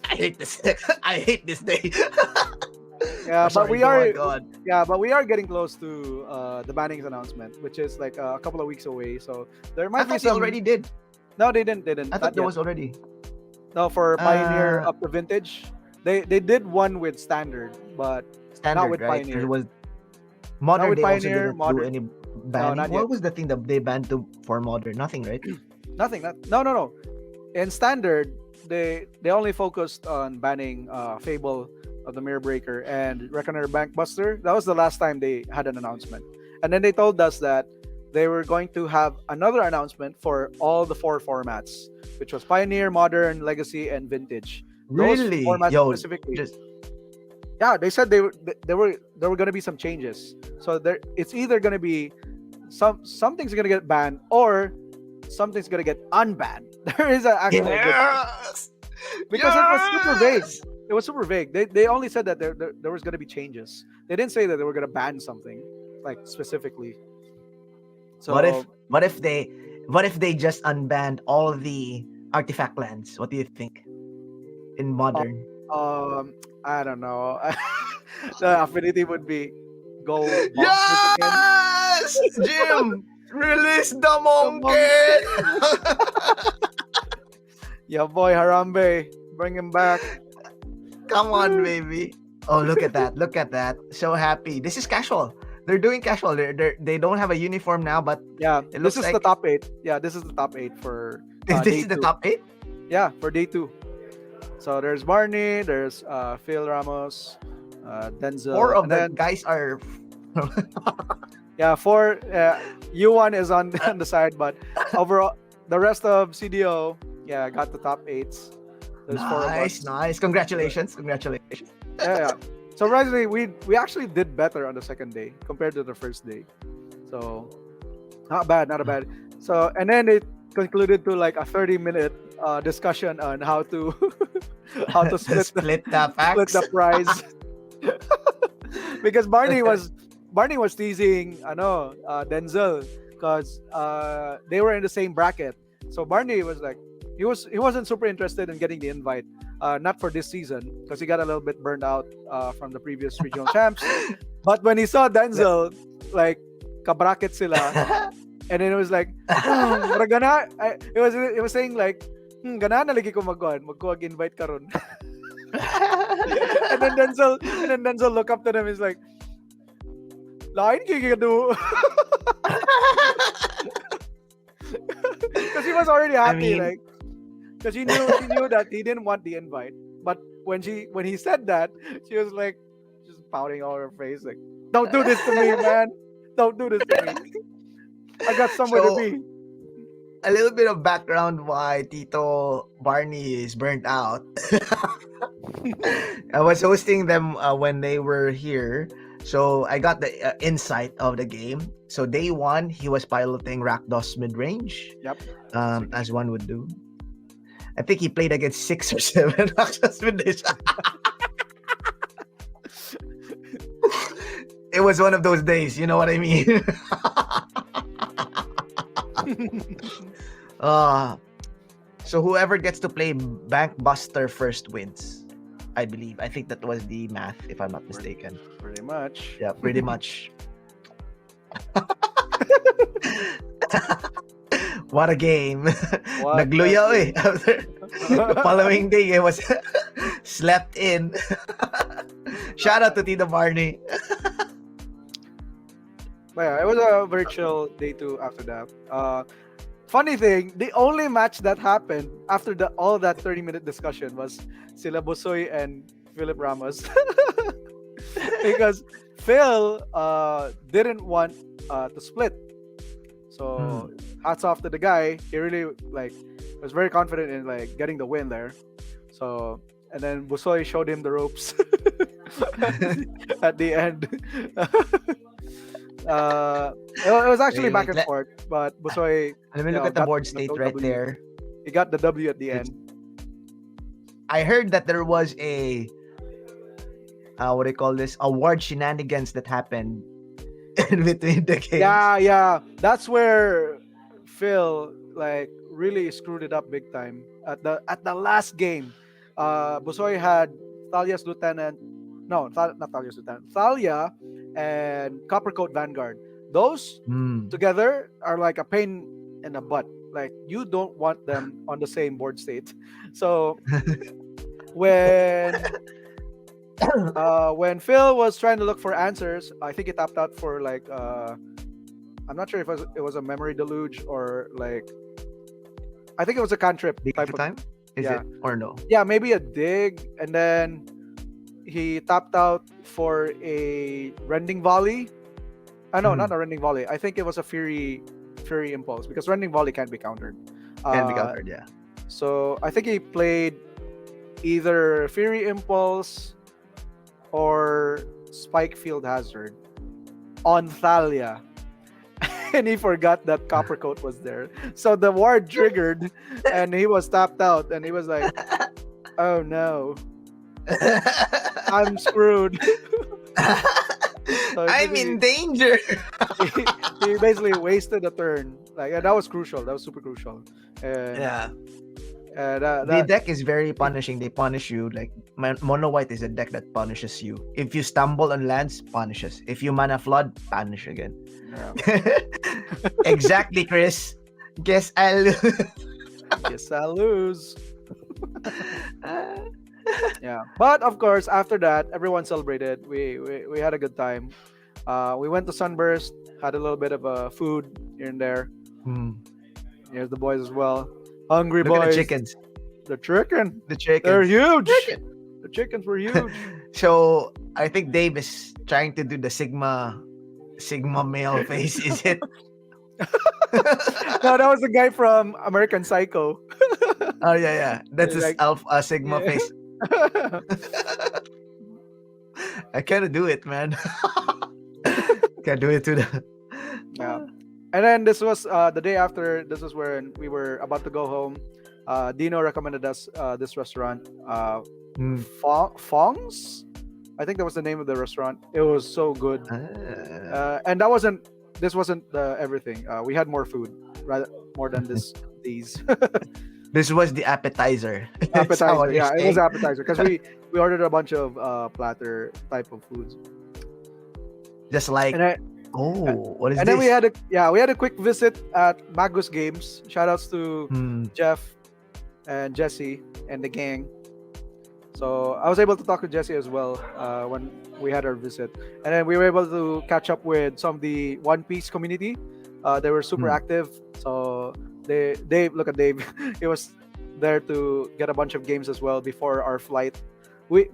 I hate this. I hate this day. Yeah, but we are God. but we are getting close to the bannings announcement, which is like a couple of weeks away. So there I might be thought they some. already did. No, they didn't. I thought there was already. No, for Pioneer Uh, up to Vintage, they did one with Standard, but Standard, with right? Pioneer. There was modern. with They also Pioneer, didn't do modern- any banning. not What yet. was the thing that they banned for modern? Nothing, right? Nothing. No. In Standard, they only focused on banning Fable of the Mirror Breaker and Reckoner Bankbuster. That was the last time they had an announcement, and then they told us that they were going to have another announcement for all the 4 formats, which was Pioneer, Modern, Legacy, and Vintage. Those Really? formats Yo, specifically. just Yeah, they said there were going to be some changes. So it's either going to be something's going to get banned or something's going to get unbanned. There is actually a good, yes. because it was super vague. It was super vague. They only said that there was going to be changes. They didn't say that they were going to ban something like specifically. So What if they just unbanned all the artifact lands? What do you think? In modern. I don't know. The affinity would be go monsters again. Yes! Jim! Release the monkey! Yeah, boy Harambe, bring him back. Come on, baby. Oh, look at that. Look at that. So happy. This is casual. They're doing casual. They don't have a uniform now, but Yeah, it this looks is like the top 8. Yeah, this is the top 8 for this day is the 2. top 8. Yeah, for day 2. So there's Barney, there's Phil Ramos, Denzel. 4 of and the then guys are Yeah, four. U1 is on on the side, but overall, the rest of CDO, yeah, got the top eights. There's four of Nice, us. nice. But, Congratulations, congratulations. yeah, yeah. Surprisingly, we actually did better on the second day compared to the first day. So not bad, not bad. So and then it concluded to like a 30-minute discussion on how to how to Split the split packs. the prize because Barney was teasing Denzel because they were in the same bracket. So Barney was like he wasn't super interested in getting the invite, not for this season because he got a little bit burned out from the previous regional champs. But when he saw Denzel, like kabracket sila, and then it was like, murag gana. It was saying like, gana na lagi ko magkuha invite karon. And then Denzel look up to them. He's like, lain kaya do. Because he was already I happy, mean, like, because he knew that he didn't want the invite. But when he said that, she was like, just pouting all her face, like, don't do this to me, man. Don't do this to me. I got somewhere to so be. a little bit of background why Tito Barney is burnt out. I was hosting them when they were here, so I got the insight of the game. So day one, he was piloting Rakdos mid range, Yep. as one would do. I think he played against 6 or 7 Rakdos mid range. It was one of those days, you know what I mean? uh, so whoever gets to play Bank Buster first wins. I believe. I think that was the math, if I'm not mistaken. Pretty much. Yeah, pretty much. What a game. What Nagluya a eh. After the following day, it was slept in. Shout out to Tito Barney. But yeah, it was a very chill day two after that. Funny thing, the only match that happened after all that 30-minute discussion was sila Busoy and Philip Ramos. Because Phil didn't want to split. So hats off to the guy. He really was very confident in like getting the win there. So and then Busoy showed him the ropes at the end. It was actually Wait, back wait, and forth, but Busoy Let me look at the got board the state right W. there. He got the W at the It's- end. I heard that there was a what do you call this? Award shenanigans that happened in between the games. Yeah. That's where Phil like really screwed it up big time at the last game. Busoy had Thalia's lieutenant. No, not Thalia's lieutenant. Thalia and Coppercoat Vanguard. Those Hmm. together are like a pain in the butt. Like you don't want them on the same board state. So when when Phil was trying to look for answers, I think he tapped out for like I'm not sure if it was a memory deluge or like I think it was a cantrip Dig type for of time? Is yeah. it or no? yeah, maybe a dig, and then he tapped out for a rending volley. No, not a rending volley. I think it was a fury impulse because rending volley can't be countered. Can be countered, yeah. So I think he played either fury impulse or spike field hazard on Thalia. And he forgot that Coppercoat was there. So the ward triggered and he was tapped out and he was like, oh no, I'm screwed. So I'm in danger. he basically wasted a turn. Like, and that was crucial. That was super crucial. And Yeah. the The deck is very punishing. They punish you. Like mono white is a deck that punishes you. If you stumble on lands, punishes. If you mana flood, punish again. Exactly, Chris. Guess I'll lose. Yes, I lose. Yeah, but of course, after that, everyone celebrated. We had a good time. We went to Sunburst, had a little bit of food here and there. Here's the boys as well. Hungry Look at boys. the chickens. The chicken. The chickens. They're huge. Chicken. The chickens were huge. So I think Dave is trying to do the Sigma Sigma male face is it? No, that was the guy from American Psycho. Oh yeah. That's his Like, alpha Sigma yeah. face. I can't do it, man. Can't do it to the. Yeah. And then this was the day after. This was when we were about to go home. Dino recommended us this restaurant, Hmm. Fong's. I think that was the name of the restaurant. It was so good. Ah. And that wasn't. This wasn't the everything. We had more food, rather more than these. This was the appetizer. That's how Appetizer. what you're Yeah, it was saying. appetizer because we ordered a bunch of platter type of foods. Just like, And I, oh, what is and then this? we had a quick visit at Magus Games. Shout outs to Hmm. Jeff and Jesse and the gang. So I was able to talk to Jesse as well when we had our visit, and then we were able to catch up with some of the One Piece community. They were super Hmm. active. So Dave, look at Dave. He was there to get a bunch of games as well before our flight. We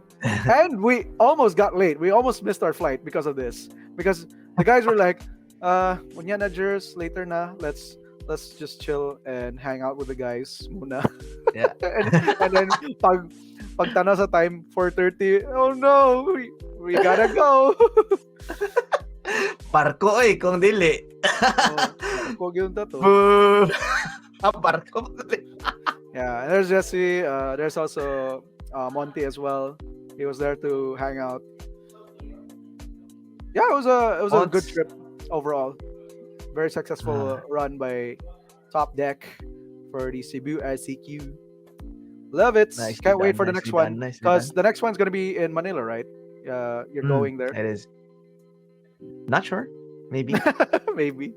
we almost got late. We almost missed our flight because of this. Because the guys were like, "Mañana Jers, later na. Let's just chill and hang out with the guys muna." Yeah. and then pagtana sa time 4:30. Oh no, we gotta go. Parko kung dili. Kung yun to. Boo! Parko. Yeah, and there's Jesse. There's also Monty as well. He was there to hang out. Yeah, it was a good Mons. trip overall. Very successful run by Top Deck for the Cebu RCQ. Love it. Nicely Can't wait done, for the nicely next done, one nicely because done. the next one's gonna be in Manila, right? You're going there. It is. Not sure. Maybe. Maybe.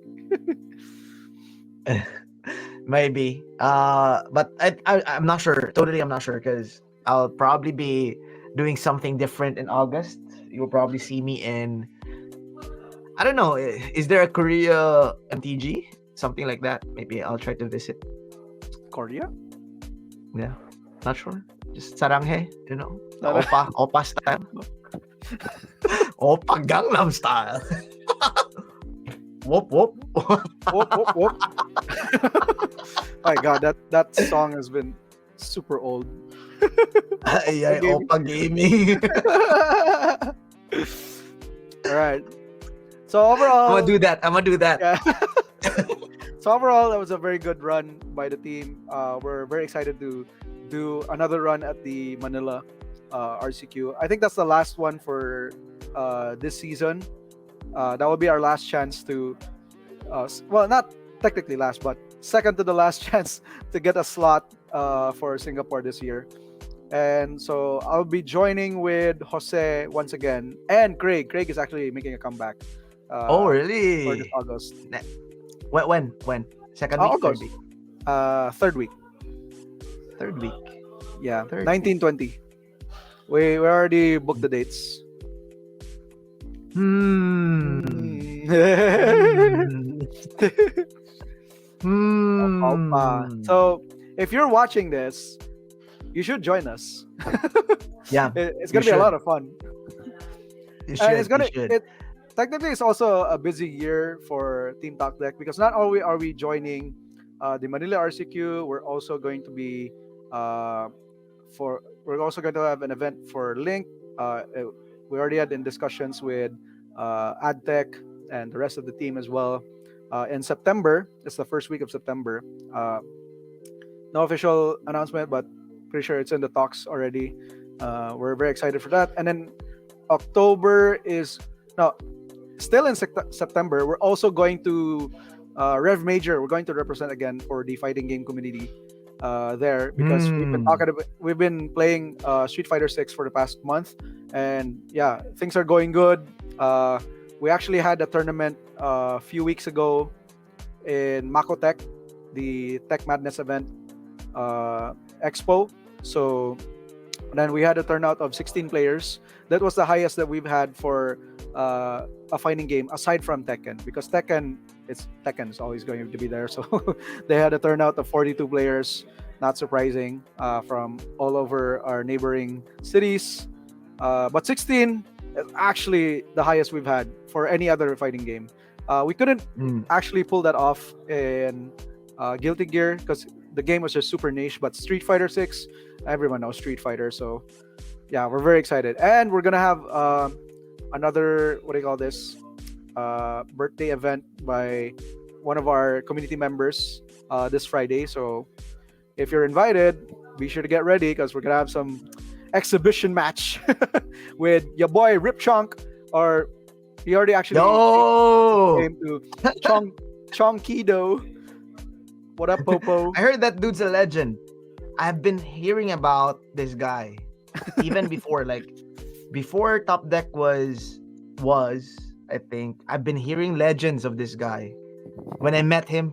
Maybe. But I'm not sure. Totally, I'm not sure because I'll probably be doing something different in August. You'll probably see me in. I don't know. Is there a Korea MTG? Something like that. Maybe I'll try to visit. Korea? Yeah. Not sure. Just saranghe, the Sarang- Opa style. Opa Gangnam style. Whoop whoop. Whoop, whoop, whoop. My God, that song has been super old. Ay, Gaming. Opa Gaming. All right. So overall, I'm gonna do that. yeah. So overall, that was a very good run by the team. We're very excited to do another run at the Manila RCQ. I think that's the last one for this season. That will be our last chance to, well, not technically last, but second to the last chance to get a slot for Singapore this year. And so I'll be joining with Jose once again and Craig. Craig is actually making a comeback. Oh For really? this August. When? Second week, August. third week. Third week. Third week. Yeah, Third 1920. We already booked the dates. Hmm. So if you're watching this, you should join us. Yeah. It's gonna You be a should. lot of fun. You And it's should. gonna You should. it technically it's also a busy year for Team Talk Deck because not only are we joining the Manila RCQ, we're also going to be we're also going to have an event for Link. We already had in discussions with AdTech and the rest of the team as well. In September, it's the first week of September. No official announcement, but pretty sure it's in the talks already. We're very excited for that. And then October is no, still in September. We're also going to Rev Major. We're going to represent again for the fighting game community there because we've been playing Street Fighter 6 for the past month, and yeah, things are going good. We actually had a tournament a few weeks ago in Mako Tech, the Tech Madness event expo. So then we had a turnout of 16 players. That was the highest that we've had for a fighting game aside from Tekken, because Tekken is always going to be there. So they had a turnout of 42 players, not surprising, from all over our neighboring cities. But 16 Actually the highest we've had for any other fighting game. We couldn't Mm. actually pull that off in Guilty Gear because the game was just super niche. But Street Fighter 6, everyone knows Street Fighter. So yeah, we're very excited. And we're going to have another, what do you call this? Birthday event by one of our community members this Friday. So if you're invited, be sure to get ready because we're gonna have some exhibition match with your boy Rip Chunk, or he already actually Yo! came to Chong Kido. What up, Popo? I heard that dude's a legend. I've been hearing about this guy even before, like before Top Deck was I think I've been hearing legends of this guy. When I met him,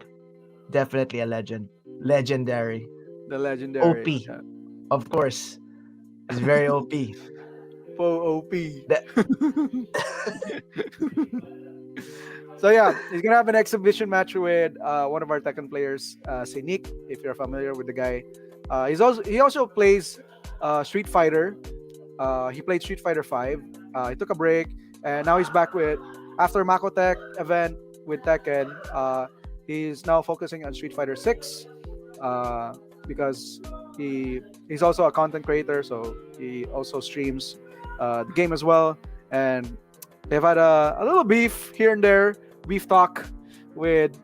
definitely a legend, legendary, The legendary OP, of course. He's very OP. Po OP. That- So yeah, he's gonna have an exhibition match with one of our Tekken players, Nick. If you're familiar with the guy, he also plays Street Fighter. He played Street Fighter 5. He took a break, and now he's back with after Makotech event with Tekken. He's now focusing on Street Fighter 6 because he's also a content creator, so he also streams the game as well. And they've had a little beef here and there, beef talk with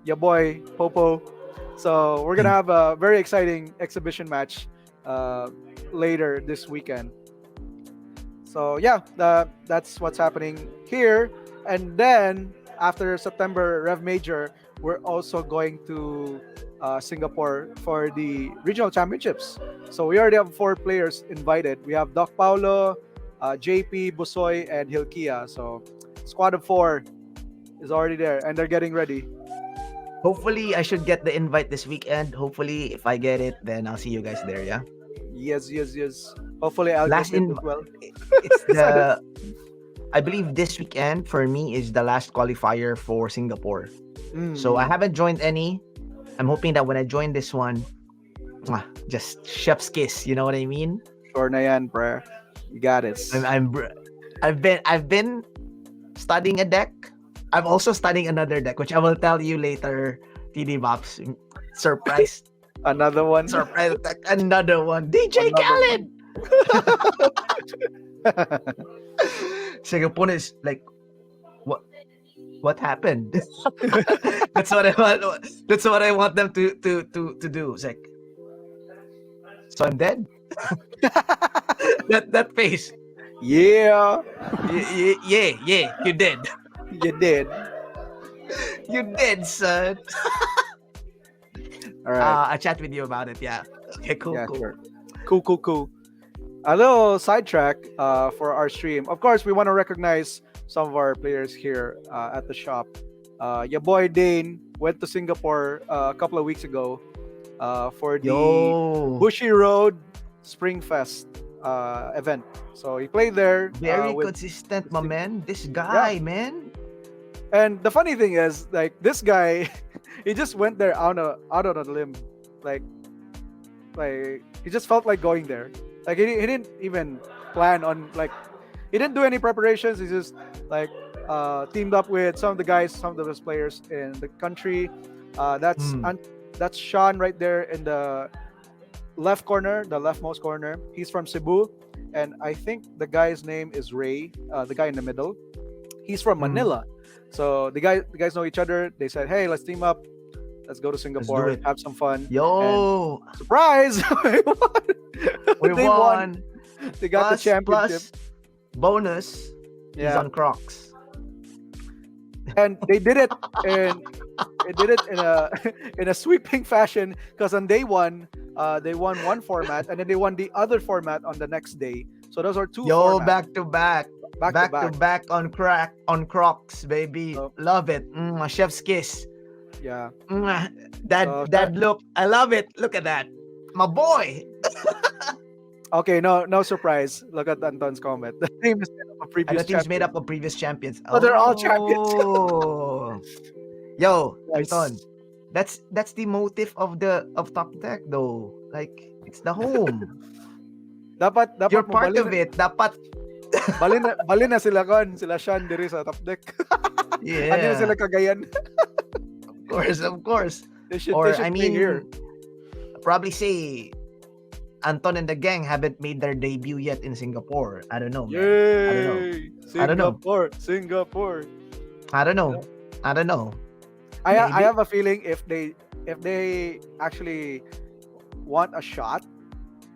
your boy Popo. So we're gonna have a very exciting exhibition match later this weekend. So yeah, that's what's happening here. And then after September Rev Major, we're also going to Singapore for the regional championships. So we already have 4 players invited. We have Doc Paulo, JP, Busoy, and Hilkia. So squad of 4 is already there, and they're getting ready. Hopefully, I should get the invite this weekend. Hopefully, if I get it, then I'll see you guys there. Yeah. Yes. Hopefully I'll Last get it in, as well. it's the. I believe this weekend for me is the last qualifier for Singapore. So I haven't joined any. I'm hoping that when I join this one, just chef's kiss. You know what I mean? Sure na yan, pre. You got it. I've been studying a deck. I'm also studying another deck, which I will tell you later. TDBappo surprise. Another one. Surprise deck. Another one. DJ Khaled. Singapore is like, what happened? That's what I want. That's what I want them to do. It's like, so I'm dead. that face. Yeah. Yeah. You did. You did. You did, son. All right. I'll chat with you about it. Yeah. Okay. Cool. Yeah, cool. sure. Cool. A little sidetrack for our stream. Of course, we want to recognize some of our players here at the shop. Your boy Dane went to Singapore a couple of weeks ago for the Bushy Road Spring Fest event. So he played there. Very consistent, my man. This guy, man. And the funny thing is, like, this guy, he just went there out on a limb. Like he just felt like going there. Like he didn't even plan on, like, he didn't do any preparations. He just like teamed up with some of the guys, some of the best players in the country. That's Sean right there in the left corner, the leftmost corner. He's from Cebu, and I think the guy's name is Ray. The guy in the middle, he's from Manila. So the guys know each other. They said, "Hey, let's team up. Let's go to Singapore, have some fun." Yo, and surprise! we won. They got the championship. Plus bonus. He's on Crocs. And they did it in a sweeping fashion, because on day 1 they won one format, and then they won the other format on the next day. So those are 2 formats. Back to back on Crocs, baby. Love it. Chef's kiss. Yeah. That look, I love it. Look at that, my boy. Okay, no surprise. Look at Anton's comment. The team is made up of previous champions. Made up of previous champions. Oh, they're all champions. Yo, nice. Anton, that's the motive of Top Deck, though. Like, it's the home. dapat You're part of it. Dapat. Bali na sila kon, sila Sean diri sa top deck. Ani na Yeah, sila kagayan. of course. They Or I should play here. mean, probably say Anton and the gang haven't made their debut yet in Singapore. I don't know, man. I don't know. Yay! I don't know. Singapore. I don't You know, know. I don't know. I Maybe. have a feeling if they actually want a shot,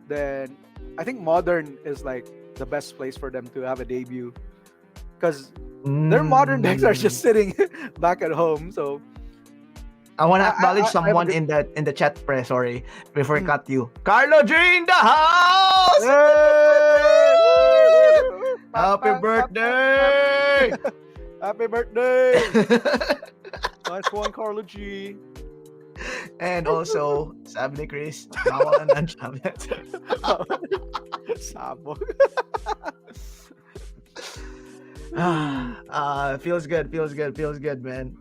then I think modern is like the best place for them to have a debut because their modern decks are just sitting back at home. So I want to acknowledge I have a someone good. in the chat press. Sorry, before I Mm. cut you. Carlo G in the house. Hey! Happy birthday! Happy birthday! Nice one, Carlo G. And also, sabi ni Chris, bawal na ng champion. Sabog. Feels good, man.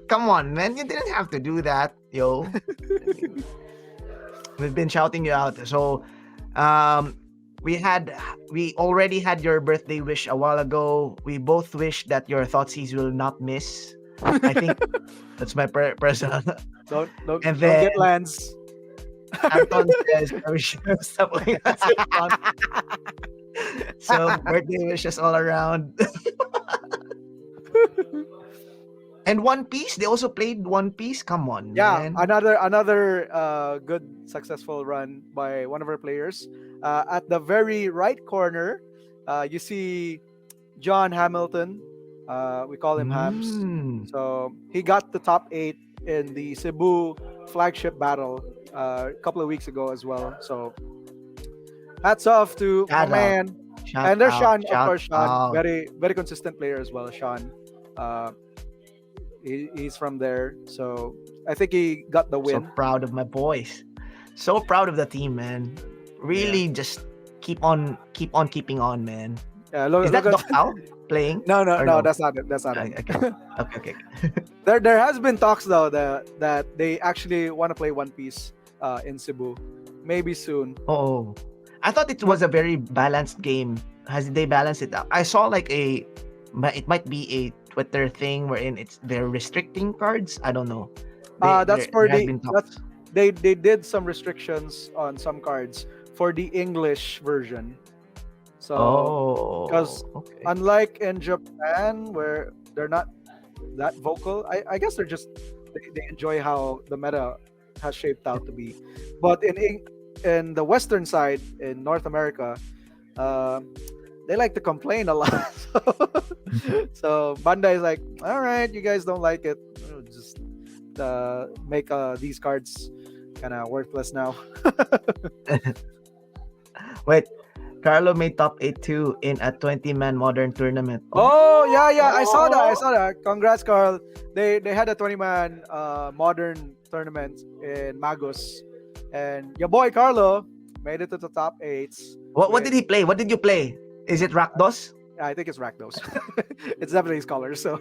Come on, man. You didn't have to do that, yo. We've been shouting you out. So, we already had your birthday wish a while ago. We both wish that your Thoughtseize will not miss. I think that's my personal. Don't And get then lands. Anton says, I wish you stop looking at your phone. So birthday wishes all around. And One Piece, they also played One Piece. Come on, Yeah, man. another good successful run by one of our players. At the very right corner, you see John Hamilton. We call him Hams. Mm. So he got the top 8 in the Cebu flagship battle a couple of weeks ago as well. So hats off to my Shout out. man. Shout And there's out, Sean, of shout course, Sean. out. Very consistent player as well, Sean. He's from there. So I think he got the So win. proud of my boys. So proud of the team, man. Really just keep on keeping on, man. Yeah, Is that look Doc Al playing? No, Or no? that's not it. That's not it. Okay. There has been talks though that they actually want to play One Piece in Cebu, maybe soon. Oh, I thought it was a very balanced game. Has they balanced it out? I saw like it might be a Twitter thing wherein they're restricting cards. I don't know. That's for there has the been talks. they did some restrictions on some cards for the English version. So Oh, because okay. unlike in Japan where they're not that vocal, I guess they're just they enjoy how the meta has shaped out to be. But in the Western side in North America, they like to complain a lot. So Bandai is like, all right, you guys don't like it, just make these cards kind of worthless now. Wait, Carlo made top 8 too in a 20-man modern tournament. Oh yeah, I saw that. Congrats, Carl. They had a 20-man modern tournament in Magos, and your boy Carlo made it to the top 8s. What did he play? What did you play? Is it Rakdos? I think it's Rakdos. It's definitely his color. So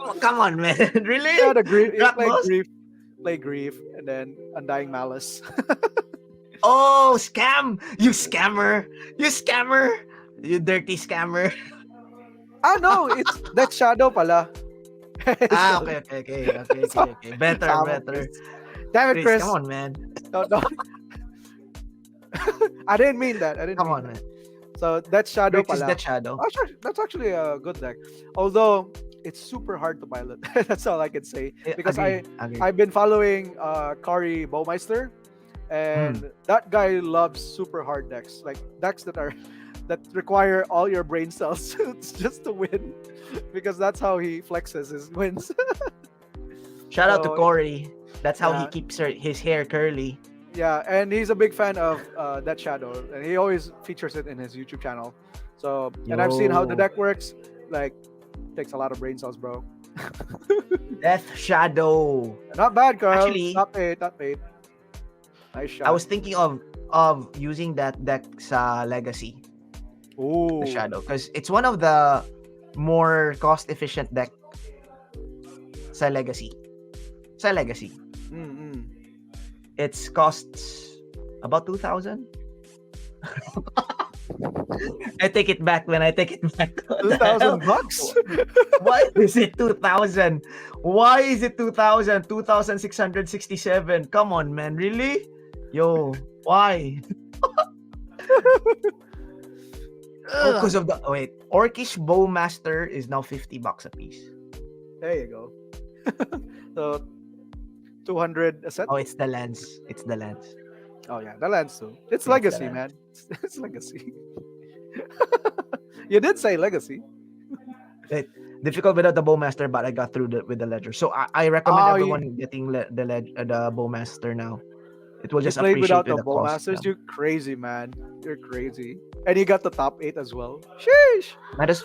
Oh, come on, man. Really? he had a grief. He played Rakdos? grief, and then Undying Malice. Oh, scam! You scammer! You dirty scammer! No, it's that Shadow pala. Okay. Better. Damn it, Chris, Chris. come on, man. No. I didn't mean that. Come on, man. So that Shadow Which is pala. that shadow? That's actually a good deck. Although it's super hard to pilot. That's all I can say. Because Agree. I've been following Kari Baumeister, and that guy loves super hard decks, like decks that require all your brain cells just to win, because that's how he flexes his wins. Shout out to So, Corey. That's how he yeah. keeps his hair curly. Yeah, and he's a big fan of that Shadow, and he always features it in his YouTube channel. So, and I've seen how the Yo. deck works. Like, takes a lot of brain cells, bro. Death Shadow. Not bad, Carl. Actually- Top 8. Nice shot. I was thinking of using that deck sa Legacy, Ooh. the Shadow, because it's one of the more cost-efficient deck sa Legacy. Mm-mm. It costs about 2,000. I take it back, man. I take it back. What Two the hell? thousand bucks. Why is it 2,000? Why is it 2,000? 2,667. Come on, man. Really? Yo, why? Oh, because Ugh. of the wait. Orcish Bowmaster is now $50 a piece. There you go. So 200 a set. Oh, it's the lens. It's the lens. Oh yeah, the lens too. It's Yeah, it's the legacy, lens. man. It's legacy. You did say legacy. It, difficult without the Bowmaster, but I got through with the ledger. So I recommend Oh, you, everyone getting the Bowmaster now. It will you just played appreciate without with the the cost. bowmasters. Yeah. You're crazy, man. You're crazy. And you got the top 8 as well. Sheesh. Might as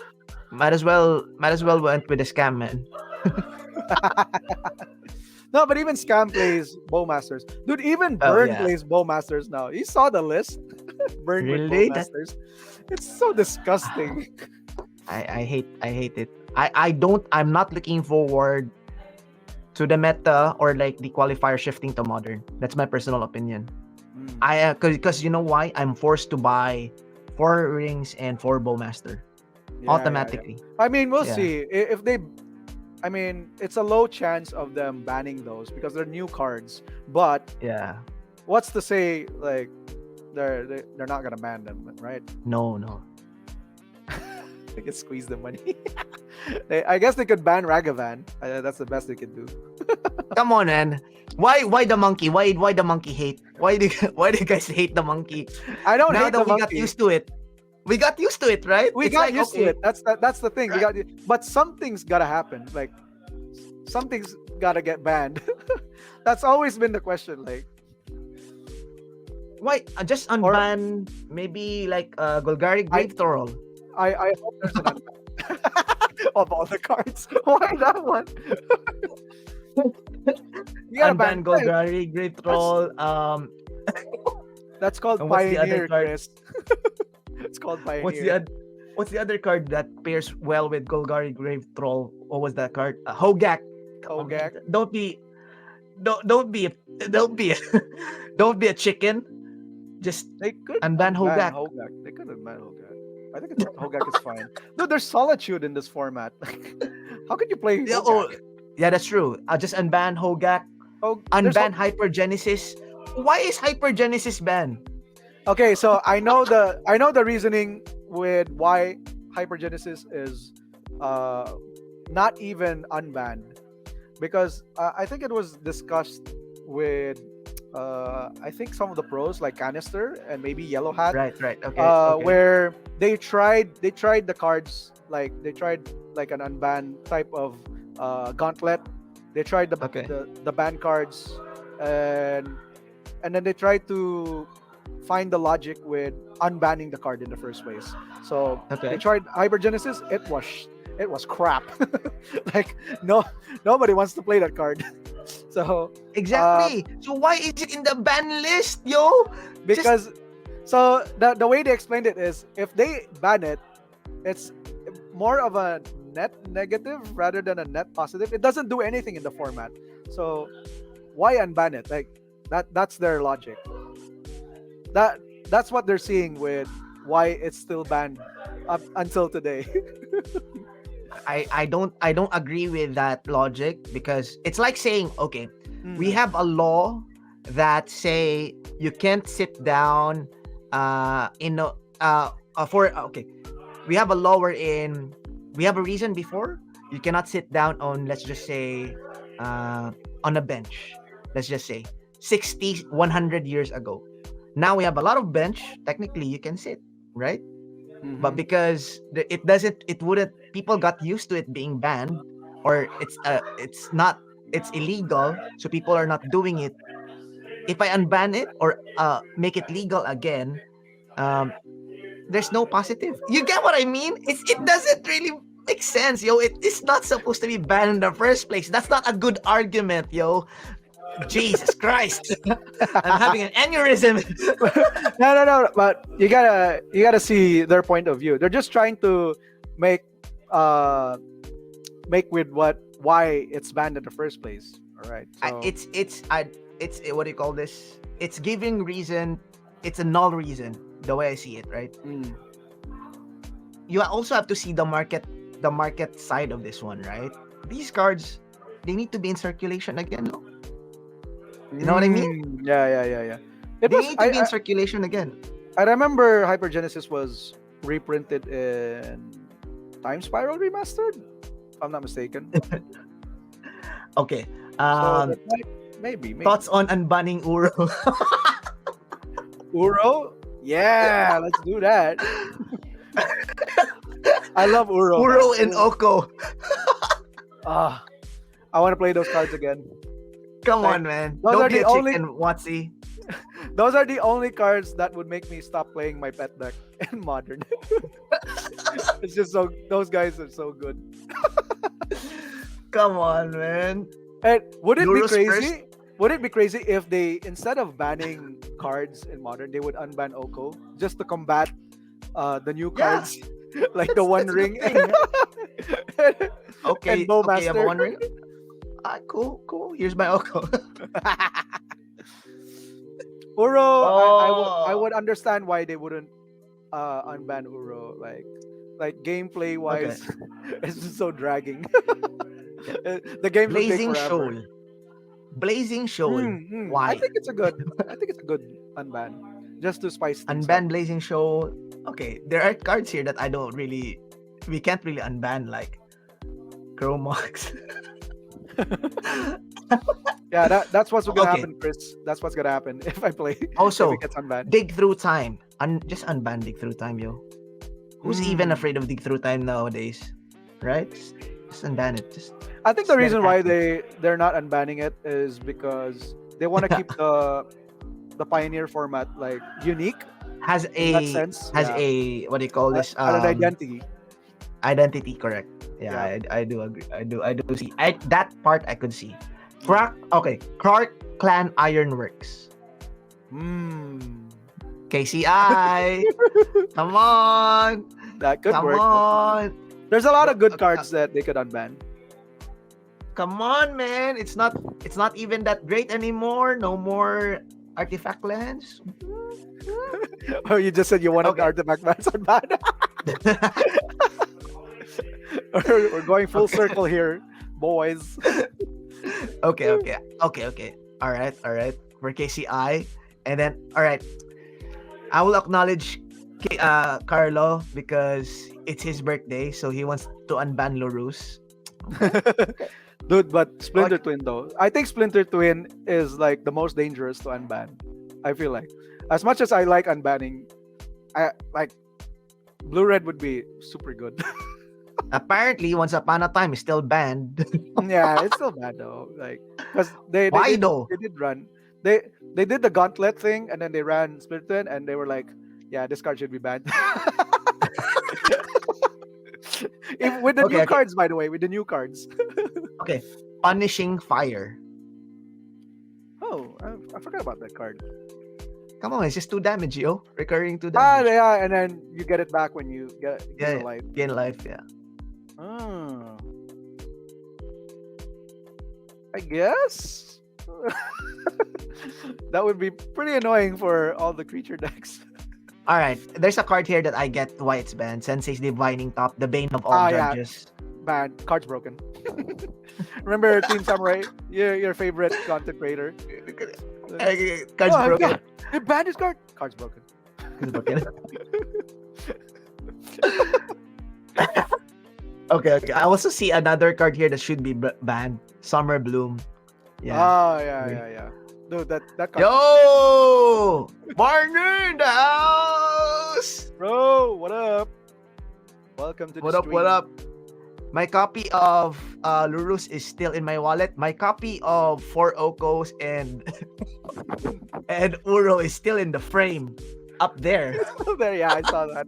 might as well went with the scam, man. No, but even Scam plays Bowmasters. Dude, even Oh Burn yeah. plays Bowmasters now. You saw the list? Burn with Really? That Bowmasters. It's so disgusting. I hate it. I'm not looking forward to the meta or like the qualifier shifting to modern. That's my personal opinion. Mm, I because you know why? I'm forced to buy 4 rings and 4 Bowmaster yeah. automatically. I mean, we'll Yeah. see. If they, I mean, it's a low chance of them banning those because they're new cards. But Yeah. what's to say, like, they're not gonna ban them, right? No. They can squeeze the money. I guess they could ban Ragavan. That's the best they could do. Come on, man. Why the monkey? Why the monkey hate? Why do you guys hate the monkey? I don't Now hate that the we got monkey. used to it. We got used to it, right? We It's got like used to okay, it. That's the thing. We got, but something's gotta happen. Like something's gotta get banned. That's always been the question. Like, why just or unban maybe like Golgari I Grave Troll. I hope there's an of all the cards. Why that one? You gotta ban. Unban Golgari Grave That's Troll. that's called And what's the other Pioneer, card? Chris. It's called What's the Pioneer. what's the other card that pairs well with Golgari Grave Troll? What was that card? Hogak. Come on, man. Hogak. Don't be a, don't be a, don't be a chicken. Just They could unban unban Hogak. Hogak. They could unban Hogak. I think Hogak is fine. Dude, there's Solitude in this format. How could you play Yeah, Hogak? yeah, that's true. I'll just unban Hogak. Oh, Unban Hypergenesis. Why is Hypergenesis banned? okay. So I know the reasoning with why Hypergenesis is uh not even unbanned because I think it was discussed with I think some of the pros like Canister and maybe Yellow Hat Right. Okay. where they tried the cards like they tried like an unbanned type of gauntlet. They tried the Okay. the, the ban cards and then they tried to find the logic with unbanning the card in the first place. So they Okay. tried Hypergenesis. It was crap. Like nobody wants to play that card. So Exactly. So why is it in the ban list, yo? Just because so the way they explained it is if they ban it, it's more of a net negative rather than a net positive. It doesn't do anything in the format. So why unban it? Like that's their logic. That's what they're seeing with why it's still banned up until today. I don't agree with that logic because it's like saying, okay, we Mhm. have a law that say you can't sit down in a for okay. We have a law wherein we have a reason before you cannot sit down on, let's just say, on a bench. Let's just say 60, 100 years ago. Now we have a lot of bench. Technically, you can sit, right? But Mhm. because it doesn't, it wouldn't. People got used to it being banned, or it's not, it's illegal. So people are not doing it. If I unban it or make it legal again, um, there's no positive. You get what I mean? It doesn't really make sense, yo. It is not supposed to be banned in the first place. That's not a good argument, yo. Jesus Christ. I'm having an aneurysm. No. But you gotta see their point of view. They're just trying to make uh make with why it's banned in the first place. All right. So It's what do you call this? It's giving reason. It's a null reason. the way I see it, right? Mm. You also have to see the market side of this one, right? These cards, they need to be in circulation again, no? You know what I mean? Yeah. It They was need to be in circulation again. I remember Hypergenesis was reprinted in Time Spiral Remastered, if I'm not mistaken. Okay. So that maybe. Thoughts on unbanning Uro? Uro? Yeah, let's do that. I love Uro. Uro Man. and Oko. Ah, I want to play those cards again. Come Like, on, man. those Don't are be the a only- chicken, Watsy. Those are the only cards that would make me stop playing my pet deck in Modern. It's just so those guys are so good. Come on, man. And would it be Euros crazy? Would it be crazy if they, instead of banning cards in Modern, they would unban Oko just to combat the new Yeah. cards, like the One That's Ring? the thing. Okay, And Bowmaster. okay, you have a One Ring. Cool. Here's my Oko. Uro, Oh. I would understand why they wouldn't unban Uro. Like gameplay wise, it's just so dragging. The game will take Blazing forever. Shoal. Blazing Shoal. Why? I think it's a good unban, just to spice things Unban up. Blazing Shoal. Okay, there are cards here that we can't really unban, like Chromox. Yeah, that's what's gonna Okay. happen, Chris. That's what's gonna happen if I play. Also, if it gets unbanned. Dig Through Time. Just unban Dig Through Time, yo. Who's even afraid of Dig Through Time nowadays? Right? Just unban it. I think just the let it reason why happen. they're not unbanning it is because they want to keep the Pioneer format like unique has in that sense. a what do you call this? An identity. Identity, correct. Yeah, I do agree. I do see. That part I could see. Clark Clan Ironworks. KCI. Come on. That could Come work. on. There's a lot of good cards that they could unban. Come on, man. It's not even that great anymore. No more artifact lands. Oh, you just said you wanted Okay. artifact bans unbanned. We're going full circle here, boys. Okay. All right. For KCI, and then all right. I will acknowledge Carlo because it's his birthday, so he wants to unban Lorus. Dude, but Splinter Twin though. I think Splinter Twin is like the most dangerous to unban. I feel like. As much as I like unbanning, I like Blue Red would be super good. Apparently, once upon a time, it's still banned. Yeah, it's still bad though. Like, because they Why did, though? they did run. They did the gauntlet thing and then they ran Splinter Twin and they were like, yeah, this card should be banned. With the new cards, by the way, with the new cards. Okay, Punishing Fire. Oh, I forgot about that card. Come on, it's just 2 damage, yo. Recurring 2 damage. Yeah, and then you get it back when you get the life. Gain life, yeah. Oh. I guess that would be pretty annoying for all the creature decks. All right, there's a card here that I get why it's banned. Sensei's Divining Top, the bane of all judges. Bad. Card's broken. Remember Team Samurai? Your favorite content creator. Card's broken. God. They banned his card. Card's broken. It's broken. Okay. I also see another card here that should be banned. Summer Bloom. Yeah. Oh, yeah. Dude, that card. Yo! Barner in the house! Bro, what up? Welcome to the stream. What up? My copy of Lurus is still in my wallet. My copy of 4 Okos and Uro is still in the frame up there. There, yeah, I saw that.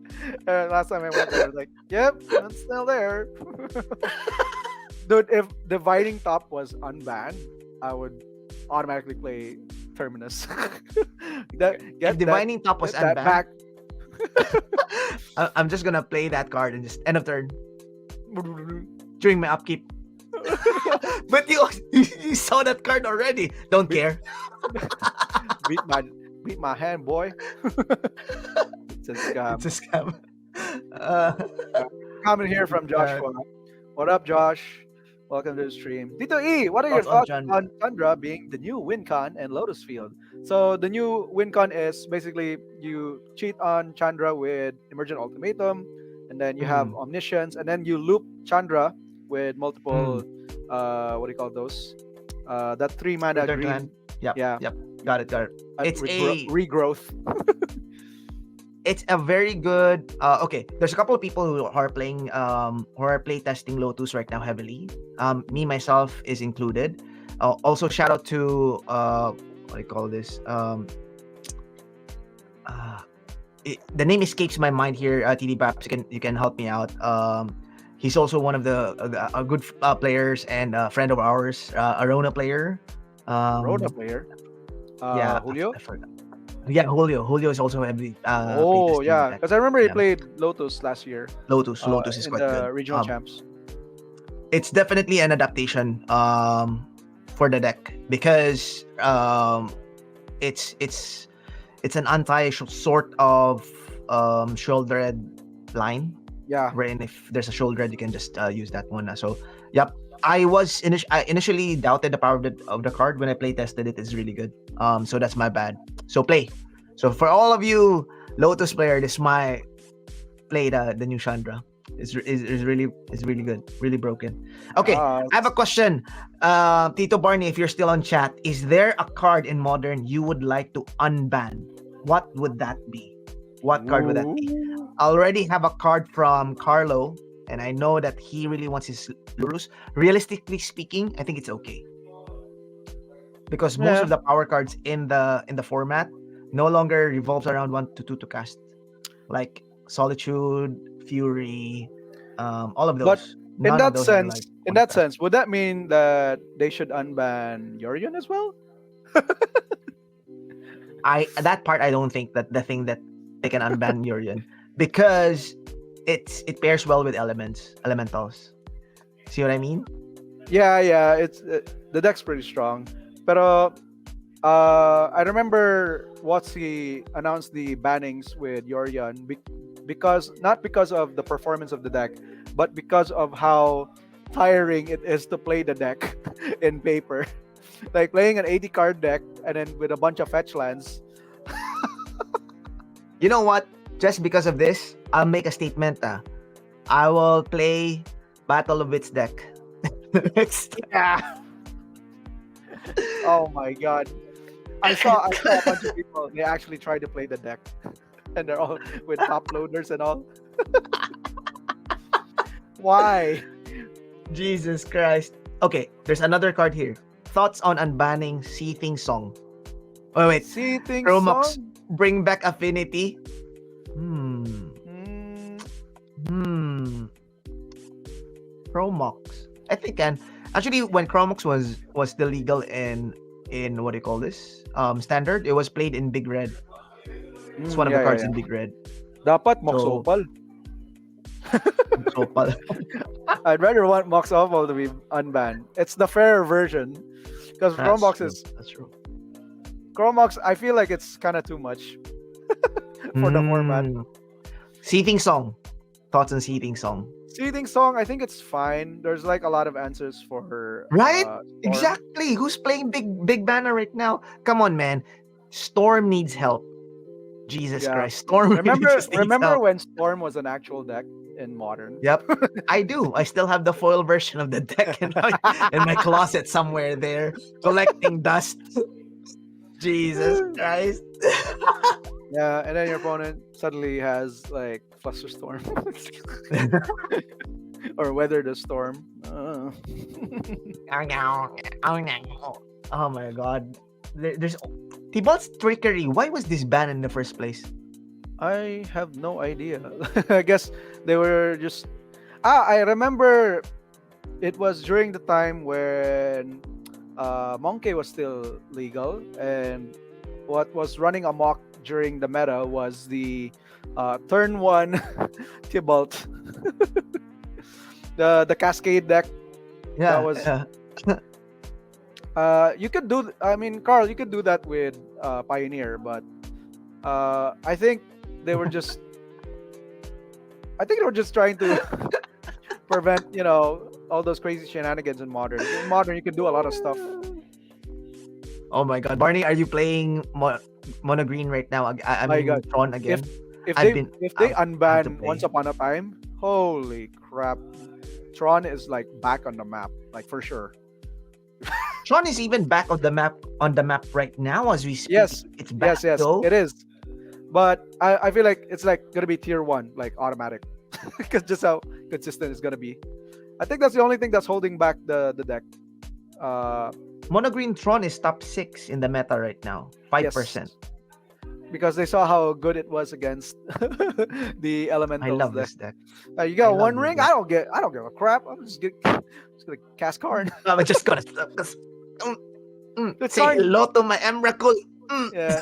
Last time I went there, I was like, yep, it's still there. Dude, if Dividing Top was unbanned, I would automatically play Terminus. If Divining Top was that unbanned, back. I'm just gonna play that card and just end of turn during my upkeep. But you saw that card already. Don't care. beat my hand, boy. It's a It's scam. a scam. Uh, Comment here from uh, Joshua. What up, Josh? Welcome to the stream. Tito E, what are your thoughts on thoughts Chandra? on Chandra being the new WinCon and Lotus Field? So the new WinCon is basically you cheat on Chandra with Emergent Ultimatum, and then you have Mm, Omniscience, and then you loop Chandra with multiple, mm. what do you call those? That 3 mana Return to hand. green, Yep, yeah, yep. Got it, got it. It's a regrowth. it's a very good okay, there's a couple of people who are playing who are play testing Lotus right now heavily. Me myself is included. Also shout out to what do you call this, uh the name escapes my mind here. TDBappo, you can help me out. He's also one of the good players and friend of ours, Arona player. Rhoda um player. yeah, Julio. I forgot. Yeah, Julio is also heavy play Oh testing the yeah, deck. because I remember he Yeah, played Lotus last year, Lotus is in quite good. the regional champs. It's definitely an adaptation for the deck because it's it's an anti sort of shoulder line, Yeah. wherein if there's a shoulder you can just use that one. So yep, I initially doubted the power of the card. When I play tested it, it's really good. So that's my bad. So play. So for all of you Lotus player, this is my play the new Chandra. Is really good, really broken. Okay, Ah, I have a question. Tito Barney, if you're still on chat, is there a card in Modern you would like to unban? What would that be? What card would that be? ooh. I already have a card from Carlo, and I know that he really wants his Lurus. Realistically speaking, I think it's okay because most Yeah. of the power cards in the format no longer revolves around 1 to 2 to cast, like Solitude, Fury, all of But those. None of those are like in one to that cast. sense, would that mean that they should unban Yorion as well? I that part I don't think that the thing that they can unban Urian because it pairs well with elementals. See what I mean? Yeah. It's the deck's pretty strong, pero I remember Watsi announced the bannings with Yorion because not because of the performance of the deck, but because of how tiring it is to play the deck in paper. Like playing an 80 card deck and then with a bunch of fetch lands. You know what? Just because of this, I'll make a statement. I will play Battle of Wits deck. Yeah. Oh my god. I saw a bunch of people. They actually tried to play the deck, and they're all with top loaders and all. Why? Jesus Christ. Okay, there's another card here. Thoughts on unbanning Seething Song. Oh wait, Seating Chromox, song? bring back Affinity. Hmm. Mm, Hmm. Chromox. I think can actually when Chromox was still legal in what do you call this? Standard, it was played in Big Red. It's one of the cards yeah. in Big Red. Dapat Mox So Opal. so pal- I'd rather want Mox Opal to be unbanned. It's the fairer version. Because that's Chromox true. is That's true. Chromox, I feel like it's kind of too much for the format. Seething Song. Thoughts on Seething Song. Seating song, I think it's fine. There's like a lot of answers for Right? Storm. Exactly. Who's playing big banner right now? Come on, man. Storm needs help. Jesus Yeah. Christ. Storm really just needs Remember help. when Storm was an actual deck in Modern? Yep. I do. I still have the foil version of the deck in my closet somewhere there, collecting dust. Jesus Christ. Yeah, and then your opponent suddenly has like Flusterstorm or Weather the Storm. Oh my god. There's Tibalt's trickery. Why was this banned in the first place? I have no idea. I guess they were just. I remember it was during the time when Monkey was still legal, and what was running amok during the meta was the turn one Tibalt, the Cascade deck. Yeah. That was You could do. I mean, Carl, you could do that with Pioneer, but I think they were just. I think they were just trying to prevent, all those crazy shenanigans in modern. In modern, you can do a lot of stuff. Oh my God, Barney, are you playing Mono Green right now? I My mean God, Tron if again. if I've they been if they out to unban Once play. Upon a Time, holy crap, Tron is like back on the map, like for sure. Tron is even back on the map right now as we speak. Yes, It's back yes, yes, though. it is. But I feel like it's like gonna be tier one, like automatic, because just how consistent it's gonna be. I think that's the only thing that's holding back the deck. Uh, Mono Green Tron is top 6 in the meta right now. yes, 5%. because they saw how good it was against the I elementals love deck. this deck. You I got love one this ring. deck. I don't give a crap. Just gonna cast Karn. I'm just gonna mm, It's say Karn. hello to my Emrakul. Yeah,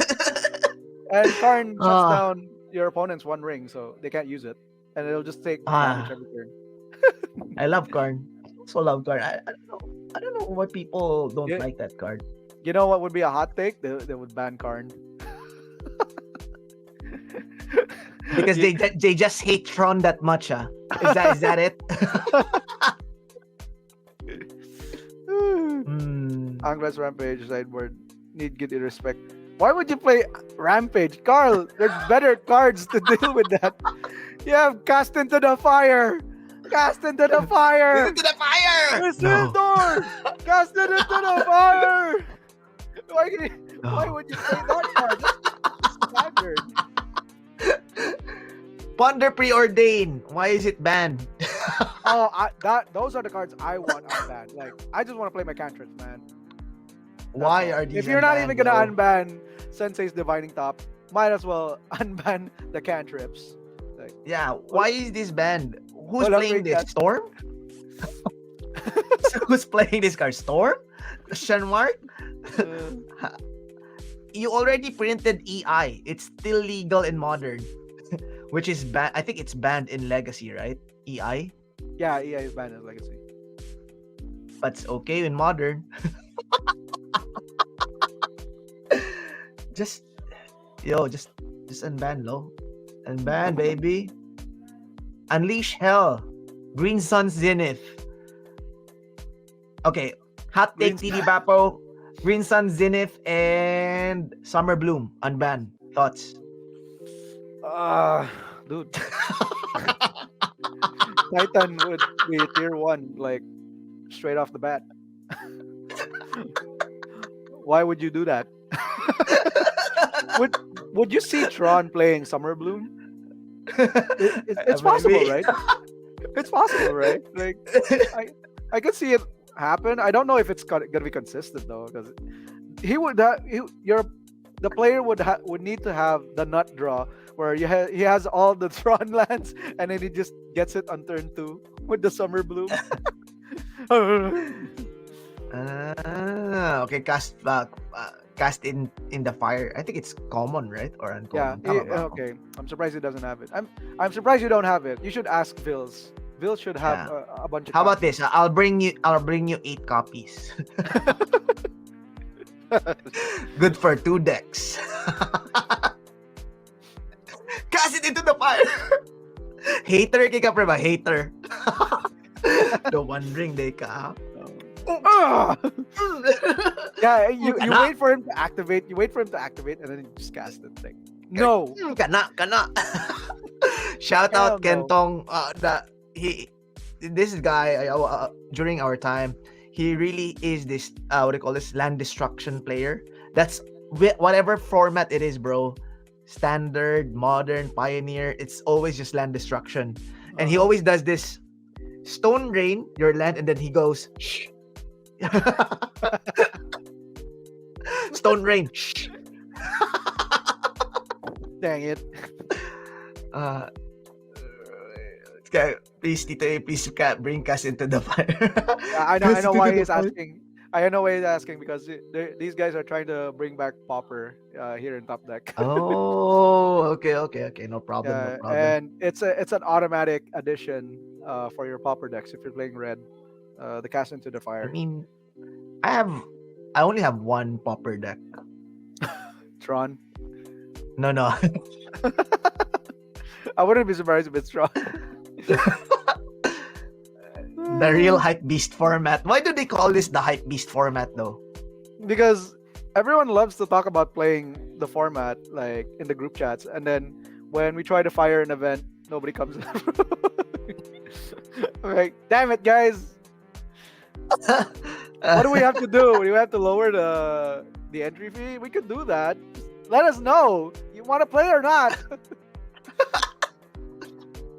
and Karn shuts Ah, down your opponent's one ring, so they can't use it, and it'll just take damage ah, every turn. I love Karn. Also love Karn. I don't know. I don't know why people don't Yeah, like that card. you know what would be a hot take? They would ban Karn. Because You- they just hate Tron that much, ah. Is that it? Hmm. Angler's Rampage sideboard need good respect. Why would you play Rampage, Carl? There's better cards to deal with that. You have Cast into the Fire. Cast into the Fire. Into the fire! No. Isildur! Cast it into the fire! Why, why No. would you play that card? That's standard. Ponder Preordain. Why is it banned? Oh, those are the cards I want unbanned. Like, I just want to play my cantrips, man. That's Why all. are these If you're not even unbanned, gonna bro? unban Sensei's Divining Top, might as well unban the cantrips. Like, Yeah, why is this banned? Who's walang playing may this? cast. Storm? Who's playing this card? Storm? Question mark? Uh, You already printed EI. It's still legal in modern. Which is banned. I think it's banned in Legacy, right? EI? yeah, EA is banned as Legacy. But it's okay in modern. just just unban low. Unban, baby. Unleash Hell. Green Sun Zenith. Okay. Hot take Green- TDBappo. Green Sun Zenith and Summer Bloom. Unban. Thoughts? Dude, Titan would be tier one, like straight off the bat. Why would you do that? would Would you see Tron playing Summer Bloom? It's possible, Maybe. right? It's possible, right? Like I could see it happen. I don't know if it's gonna be consistent though, because he would the player would need to have the nut draw where he has all the Tron lands and then he just gets it on turn 2 with the Summer Bloom. Okay. Cast in the fire. I think it's common, right? Or Yeah. uncommon. Tama ba ako? Okay. I'm surprised he doesn't have it. I'm surprised you don't have it. You should ask Vils. Vils should have Yeah. a bunch of. How about copies. this? I'll bring you 8 copies. Good for 2 decks. Cast it into the fire. Hater kay ka pre ba? Hater. The One Ring day ka. Ah! Yeah, you Kana. wait for him to activate. You wait for him to activate, and then you just cast the thing. No. Kana. Shout Hell out no. Kentong. This guy during our time, he really is this what do you call this, land destruction player. That's whatever format it is, bro. Standard, modern, pioneer. It's always just land destruction, and he Uh-huh. always does this stone rain your land, and then he goes shh. Stone rain. Shh. Dang it. Uh, please, Tito, please bring us into the fire. Yeah, I Cast know into why the he's fire. asking. I know why he's asking because these guys are trying to bring back Popper here in Top Deck. Oh, okay. No problem. Yeah, and it's an automatic addition for your Popper decks if you're playing red. The cast into the I fire. mean, I have I only have one popper deck. Tron. No, no. I wouldn't be surprised if it's Tron. The real hype beast format. Why do they call this the hype beast format though? Because everyone loves to talk about playing the format like in the group chats, and then when we try to fire an event, nobody comes. I'm like, damn it, guys! What do we have to do? Do we have to lower the entry fee? We could do that. Just let us know. You want to play or not?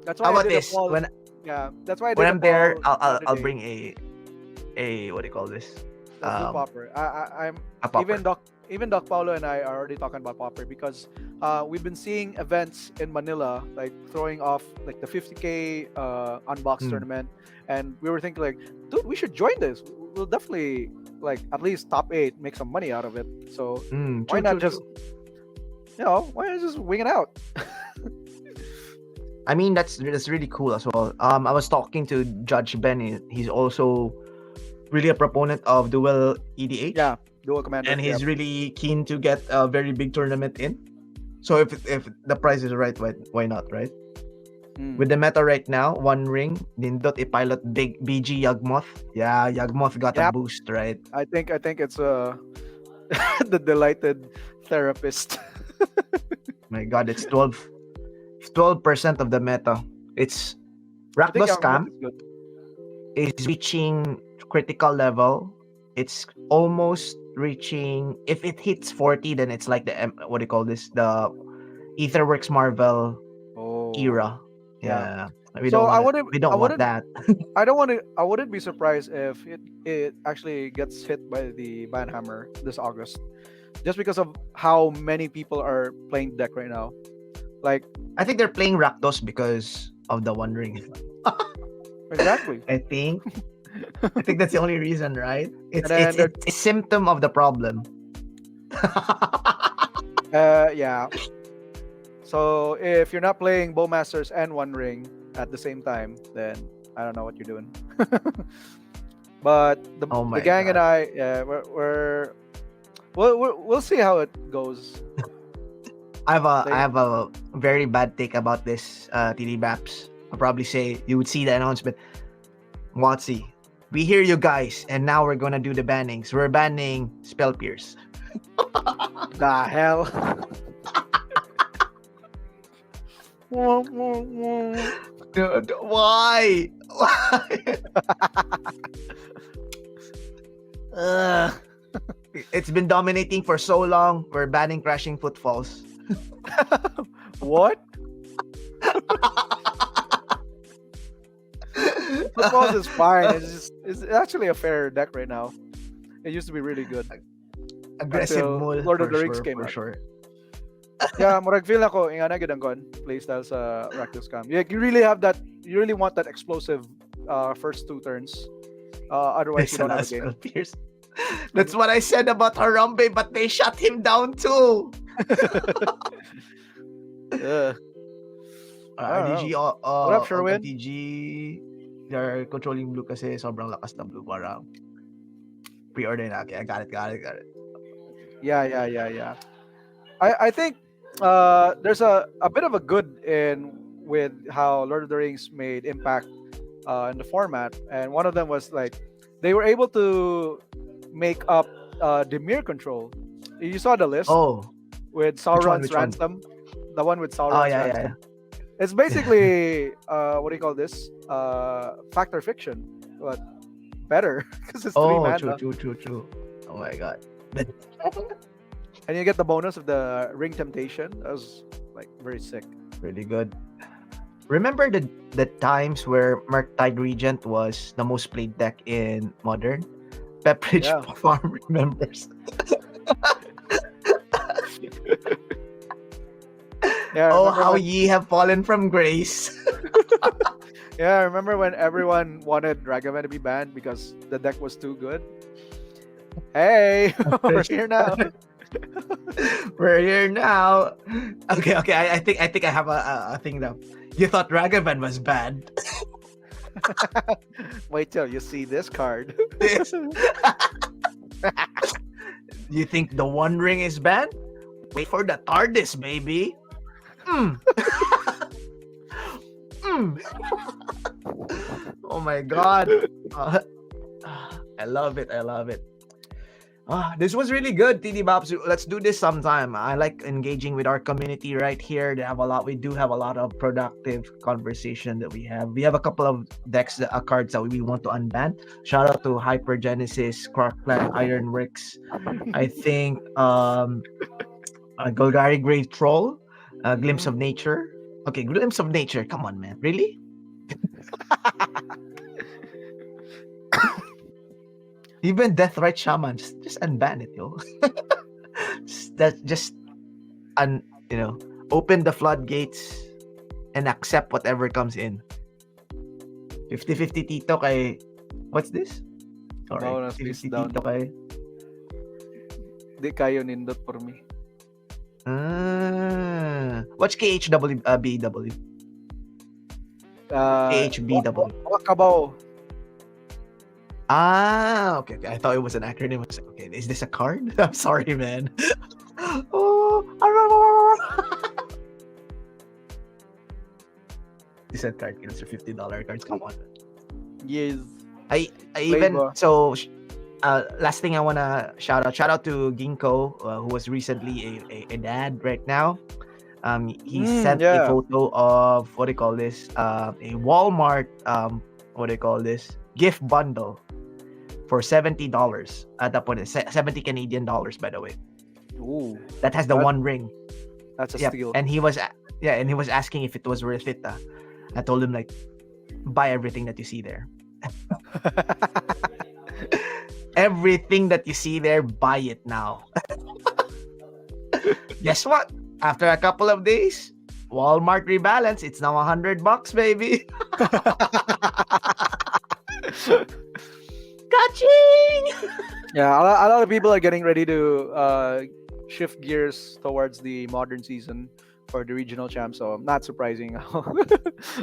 That's why How I about did a this? poll. When Yeah, that's why I did when a I'm there, poll I'll the I'll, other I'll day. bring a what do you call this? Let's do Popper. I'm A popper. even Doc Paulo and I are already talking about Popper because we've been seeing events in Manila like throwing off like the 50K unbox Mm. tournament, and we were thinking like, dude, we should join this. We'll definitely like at least top 8, make some money out of it. So why True, not true, just true. why not just wing it out? I mean, that's really cool as well. I was talking to Judge Ben. He's also really a proponent of dual EDH. Yeah, dual commander. And he's Yep. really keen to get a very big tournament in. So if the price is right, why not, right? Mm. With the meta right now, One Ring, Nindot i-pilot big BG Yagmoth. Yeah, Yagmoth got a Yep. boost, right? I think it's the delighted therapist. My God, it's 12% of the meta. It's I think Rakdos Yamamoto Scam is good. is reaching critical level. It's almost reaching. If it hits 40, then it's like the what do you call this? The Etherworks Marvel Oh, era. yeah. Yeah, we So don't I want it. wouldn't, We I don't want wouldn't, that. I wouldn't be surprised if it actually gets hit by the Banhammer this August, just because of how many people are playing deck right now. Like I think they're playing Rakdos because of the One Ring. exactly, I think. I think that's the only reason, right? and then they're It's a symptom of the problem. yeah. So if you're not playing Bowmasters and One Ring at the same time, then I don't know what you're doing. But Oh the my gang and God. I, yeah, we'll see how it goes. I They- have a very bad take about this TDBapps. I'll probably say you would see the announcement. Watsy, we hear you guys, and now we're gonna do the bannings. We're banning Spell Pierce. The hell. Dude, why? Why? Ugh. It's been dominating for so long. We're banning Crashing Footfalls. What? Footballs is fine. It's actually a fair deck right now. It used to be really good. Aggressive Until mul Lord of for the Rings sure, came for out. sure. Yeah, murag feel ako ingana gid ang kon playstyle sa Rakdos Scam. Yeah, you really have that. You really want that explosive first 2 turns. Otherwise, you don't have a game. Spell Pierce. That's what I said about Harambe, but they shut him down too. Yeah. RDG, What up, Sherwin? TG, they're controlling blue kasi sobrang lakas ng blue. Parang pre-order na. Okay, I got it. Yeah. I think there's a bit of a good in with how Lord of the Rings made impact in the format, and one of them was like they were able to make up Dimir control. You saw the list Oh, with Which Sauron's one? ransom, the one with Oh, Sauron's yeah. ransom. It's basically what do you call this? Factor fiction, but better because it's 3 Oh, mana, true. Oh my God. and you get the bonus of the Ring Temptation. That was like very sick. Really good. Remember the times where Murktide Regent was the most played deck in Modern? Pepperidge Yeah. Farm remembers. Yeah. Oh, remember how when- ye have fallen from grace. Yeah, I remember when everyone wanted Ragavan to be banned because the deck was too good. Hey, we're here now. We're here now. Okay. I think I have a thing now. You thought Ragavan was bad. Wait till you see this card. This- You think the One Ring is banned? Wait for the TARDIS, baby. Mm. Mm. Oh my god. Uh, I love it. I love it. This was really good, TDBappo. Let's do this sometime. I like engaging with our community right here. They have a lot. We do have a lot of productive conversation that we have. We have a couple of decks, cards that we want to unban. Shout out to Hypergenesis, Crockplant, Ironworks. I think Golgari Grave Troll, Glimpse of Nature. Okay, Glimpse of Nature. Come on, man. Really? Even Deathrite Shaman, just unban it, yo. Just you know, open the floodgates and accept whatever comes in. 50-50 Tito kay what's this? Sorry. No, 50-50 down. Tito kay Di kayo nindot for me. What's KHW BW? KHBW. Kabaw. Okay. I thought it was an acronym. I was like, okay, is this a card? I'm sorry, man. Oh, this said card kills are $50 cards. Come on. Yes. I even so. Last thing I wanna shout out to Ginkgo, who was recently a dad right now. He sent a photo of what do you call this? A Walmart what do you call this? Gift bundle for $70 at that point. 70 Canadian dollars, by the way. Ooh, that has the One Ring. That's a steal. And he was asking if it was worth it. I told him like, buy everything that you see there. Everything that you see there, buy it now. Guess what? After a couple of days, Walmart rebalance. It's now $100, baby. Catching! Yeah, a lot of people are getting ready to shift gears towards the modern season for the regional champ. So not surprising how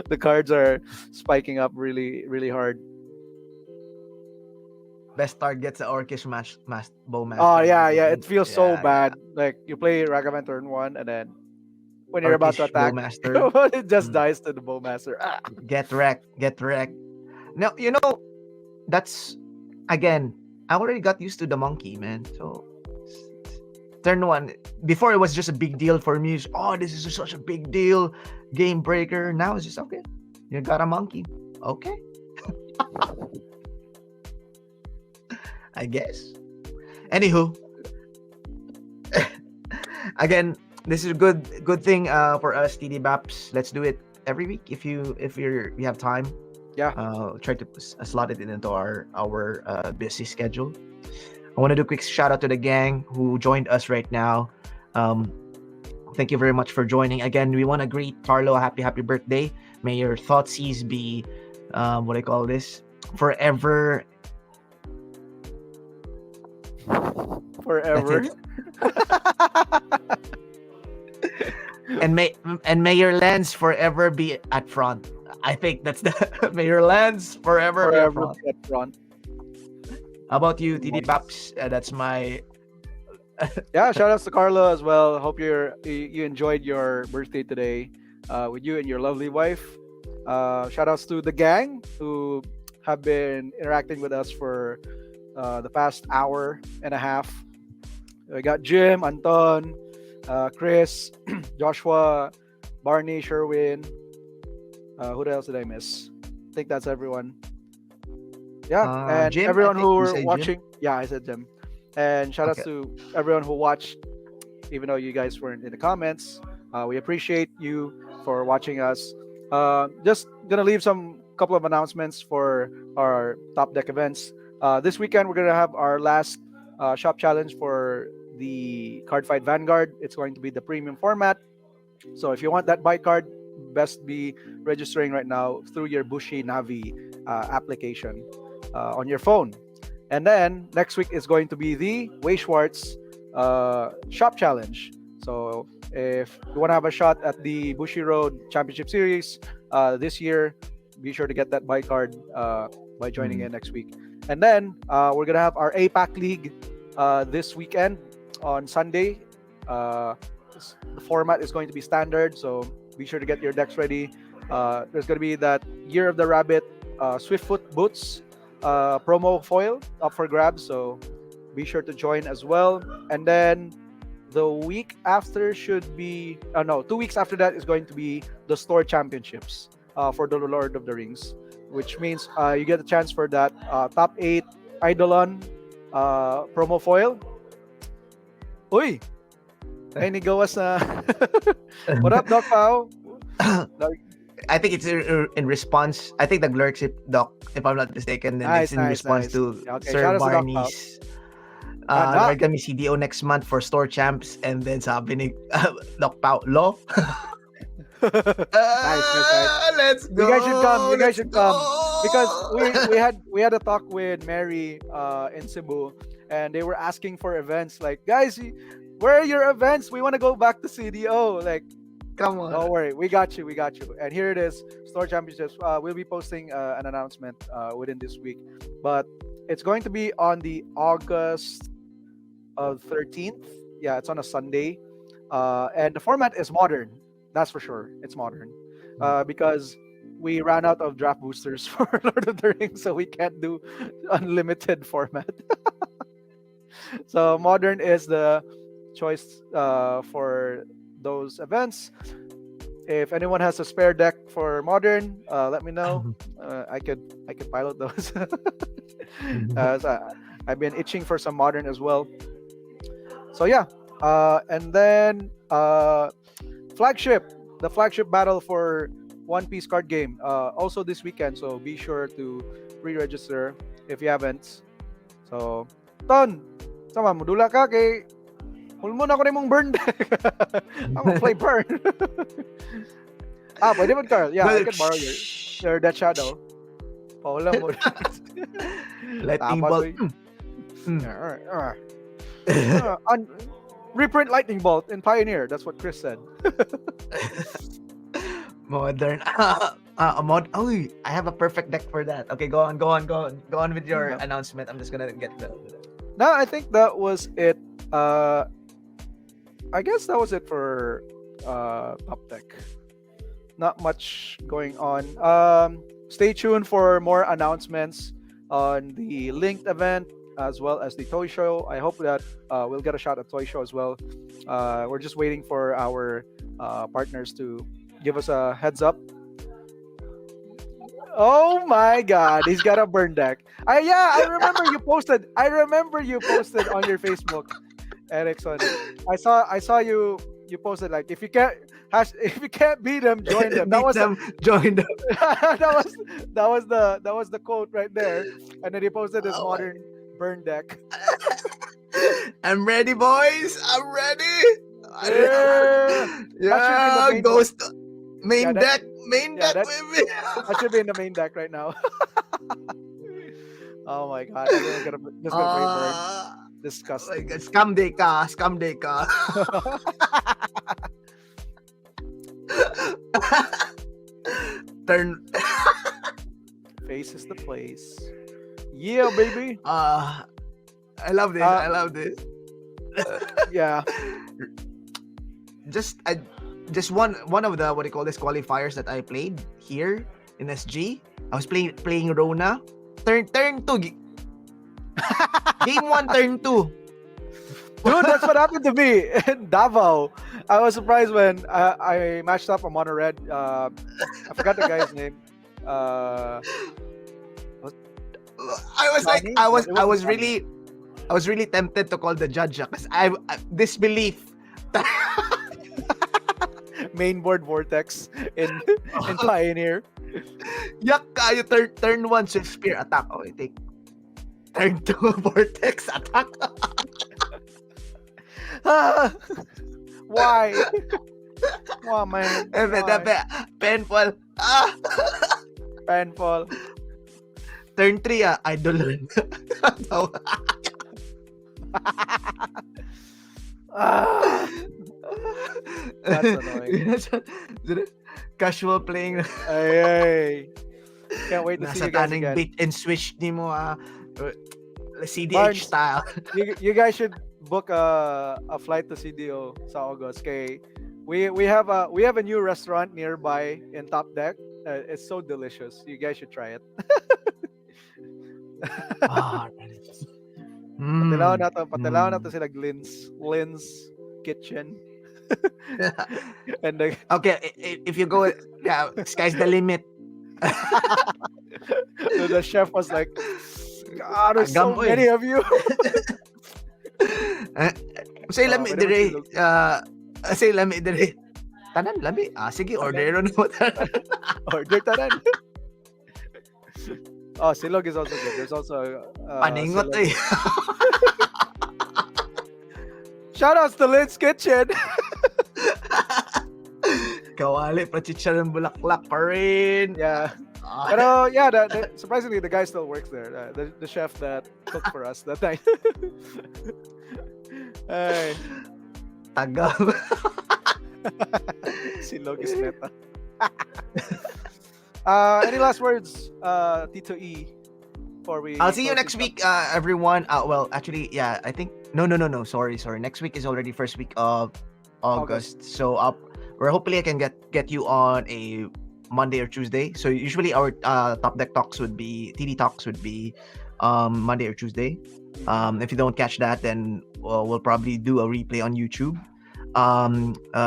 the cards are spiking up really, really hard. Best start gets the Orcish Bowmaster. Oh yeah. It feels so bad. Like you play Ragavan turn 1 and then when you're about to attack, it just dies to the Bowmaster. Get wrecked. Now, that's, again, I already got used to the monkey, man. So, turn 1, before it was just a big deal for me. This is such a big deal. Game breaker. Now it's just, okay, you got a monkey. Okay. I guess. Anywho. Again, this is a good thing for us, TDBapps. Let's do it every week if you have time. Yeah. Try to slot it into our busy schedule. I want to do a quick shout out to the gang who joined us right now. Thank you very much for joining. Again, we want to greet Carlo a happy birthday. May your thoughtseize be what do I call this? Forever. and may your lens forever be at front. I think that's the may your lens forever be at front. How about you, TDBapps? That's my yeah. Shout outs to Carlo as well. Hope you enjoyed your birthday today with you and your lovely wife. Shout outs to the gang who have been interacting with us for the past hour and a half. We got Jim, Anton, Chris, Joshua, Barney, Sherwin. Who else did I miss? I think that's everyone. Yeah, and Jim, everyone who were watching. Jim? Yeah, I said Jim. And shout outs to everyone who watched, even though you guys weren't in the comments. We appreciate you for watching us. Just gonna leave some couple of announcements for our top deck events. This weekend we're gonna have our last shop challenge for the Card Fight Vanguard. It's going to be the premium format. So if you want that bite card, best be registering right now through your Bushi Navi application on your phone. And then next week is going to be the Way Schwartz shop challenge. So if you want to have a shot at the Bushi Road Championship Series this year, be sure to get that bite card by joining in next week. And then we're gonna have our APAC League this weekend on Sunday. The format is going to be standard, so be sure to get your decks ready. There's gonna be that Year of the Rabbit Swiftfoot Boots promo foil up for grabs, so be sure to join as well. And then the week after should be no 2 weeks after that is going to be the store championships for the Lord of the Rings, which means you get a chance for that top 8 Eidolon promo foil. Uy! Nainigawas na. What up, Doc Pao? I think it's in response. I think the Glurkship Doc, if I'm not mistaken, then it's in response to Okay, Sir shout out to Doc Pao. Barney's. Anak. Kami CDO next month for store champs, and then sabi ni Doc Pao, lo. Nice. Let's go. You guys should come. You guys let's should go. come because we had a talk with Mary in Cebu, and they were asking for events. Like, guys, where are your events? We want to go back to CDO. Like, Come on. don't worry, we got you. And here it is, Store Championships. We'll be posting an announcement within this week, but it's going to be on the August 13th. Yeah, it's on a Sunday, and the format is modern. That's for sure. It's modern because we ran out of draft boosters for Lord of the Rings, so we can't do unlimited format. So modern is the choice for those events. If anyone has a spare deck for modern, let me know. I could pilot those. So I've been itching for some modern as well. So yeah, and then the flagship battle for One Piece card game, also this weekend. So be sure to pre-register if you haven't. So Ton, sama modula ka kay Hulmo na ko na mong burn deck. I'm gonna play burn. Pwede mo, Carl. Yeah, I can borrow your Death Shadow. Paula mo. Lightning bolt. Reprint Lightning Bolt in Pioneer. That's what Chris said. Modern. Oh, I have a perfect deck for that. Okay, go on with your announcement. I'm just gonna get the. No, I think that was it. I guess that was it for Top Deck. Not much going on. Stay tuned for more announcements on the linked event as well as the toy show. I hope that we'll get a shot at toy show as well. We're just waiting for our partners to give us a heads up. Oh my God, he's got a burn deck. I remember you posted. I remember you posted on your Facebook, Erickson. I saw you posted like if you can't beat them, join them. Join them. that was the quote right there. And then he posted his modern burn deck. I'm ready, boys. I'm ready. Yeah. Ghost main deck, baby. That should be in the main deck right now. Oh my God, I'm gonna play burn. Disgusting. Scam day ka. Turn. Face is the place. Yeah, baby. I love this. Yeah. Just one of the qualifiers that I played here in SG. I was playing Rona. Turn 2. Game 1, turn 2. Dude, that's what happened to me in Davao. I was surprised when I matched up a mono red. I forgot the guy's name. I was really tempted to call the judge because I disbelief. Mainboard Vortex in Pioneer. Yak kayo, turn 1 Swift Spear attack. Okay, take turn 2 Vortex attack. Why? Why, man? Painful. Painful. Turn 3 Idol. That's annoying. Casual playing. Ay. Can't wait to see you guys again. Bait and switch ni mo Uh, CDH Barnes, style. you guys should book a flight to CDO sa August. Okay, we have a new restaurant nearby in Top Deck. It's so delicious. You guys should try it. Ah, Patilaw na to mm. sila Lynn's Kitchen. And Okay, if you go, yeah, sky's the limit. the chef was like, God, there's so Agamoy. many of you. Say lami Pwede dire. magsilog. Say lami dire. Tanan lami. Sige, Okay. order mo tanan. Order tanan. Oh, silog is also good. There's also Paningot silog. eh. Shout outs to Lynn's Kitchen. Kawali, pachicharan bulaklak pa rin. Yeah. Ah, Pero yeah, surprisingly, the guy still works there. The chef that cooked for us that night. Ay, Tagaw. silog is meta. Any last words, Tito E, before we I'll see you close next this week, everyone. Well, actually, yeah, I think no. Sorry. Next week is already first week of August. So we're hopefully I can get you on a Monday or Tuesday. So usually our top deck talks would be TD talks would be Monday or Tuesday. If you don't catch that, then we'll probably do a replay on YouTube.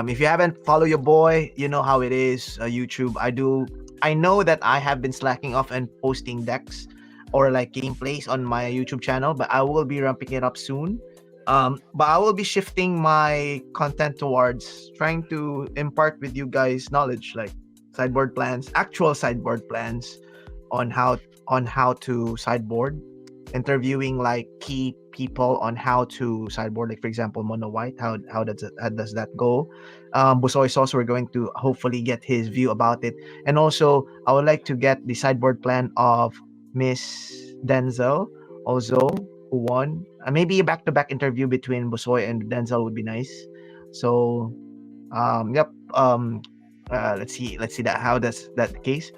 If you haven't follow your boy, you know how it is. YouTube. I know that I have been slacking off and posting decks or like gameplays on my YouTube channel, but I will be ramping it up soon. But I will be shifting my content towards trying to impart with you guys knowledge, like sideboard plans, actual sideboard plans on how to sideboard, interviewing like key people on how to sideboard, like for example mono white, how does that go. Busoy sauce, we're going to hopefully get his view about it, and also I would like to get the sideboard plan of Miss Denzel also, who won. Maybe a back-to-back interview between Busoy and Denzel would be nice. So yep. Let's see that how does that the case.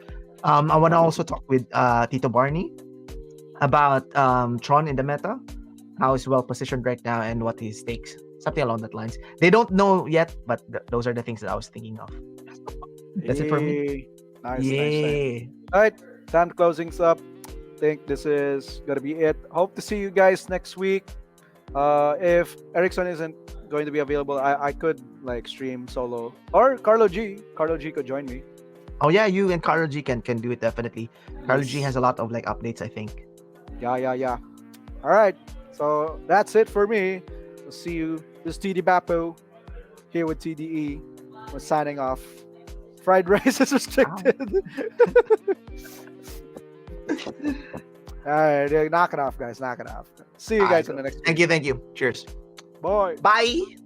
I want to also talk with Tito Barney about Tron in the meta, how he's well positioned right now, and what his stakes, something along that lines. They don't know yet, but those are the things that I was thinking of. That's it for me. Yay. Nice. Yeah. All right, time to close things up. Think this is gonna be it. Hope to see you guys next week. If Erickson isn't going to be available, I could like stream solo, or Carlo G. Carlo G could join me. Oh yeah, you and Carlo G can do it definitely. Carlo G Yes. has a lot of like updates, I think. Yeah. All right, so that's it for me. We'll see you. This is TDBappo here with TDE. We're signing off. Fried rice is restricted. All right, knock it off, guys. Knock it off. See you guys in the next. Thank you. Cheers. Bye. Bye.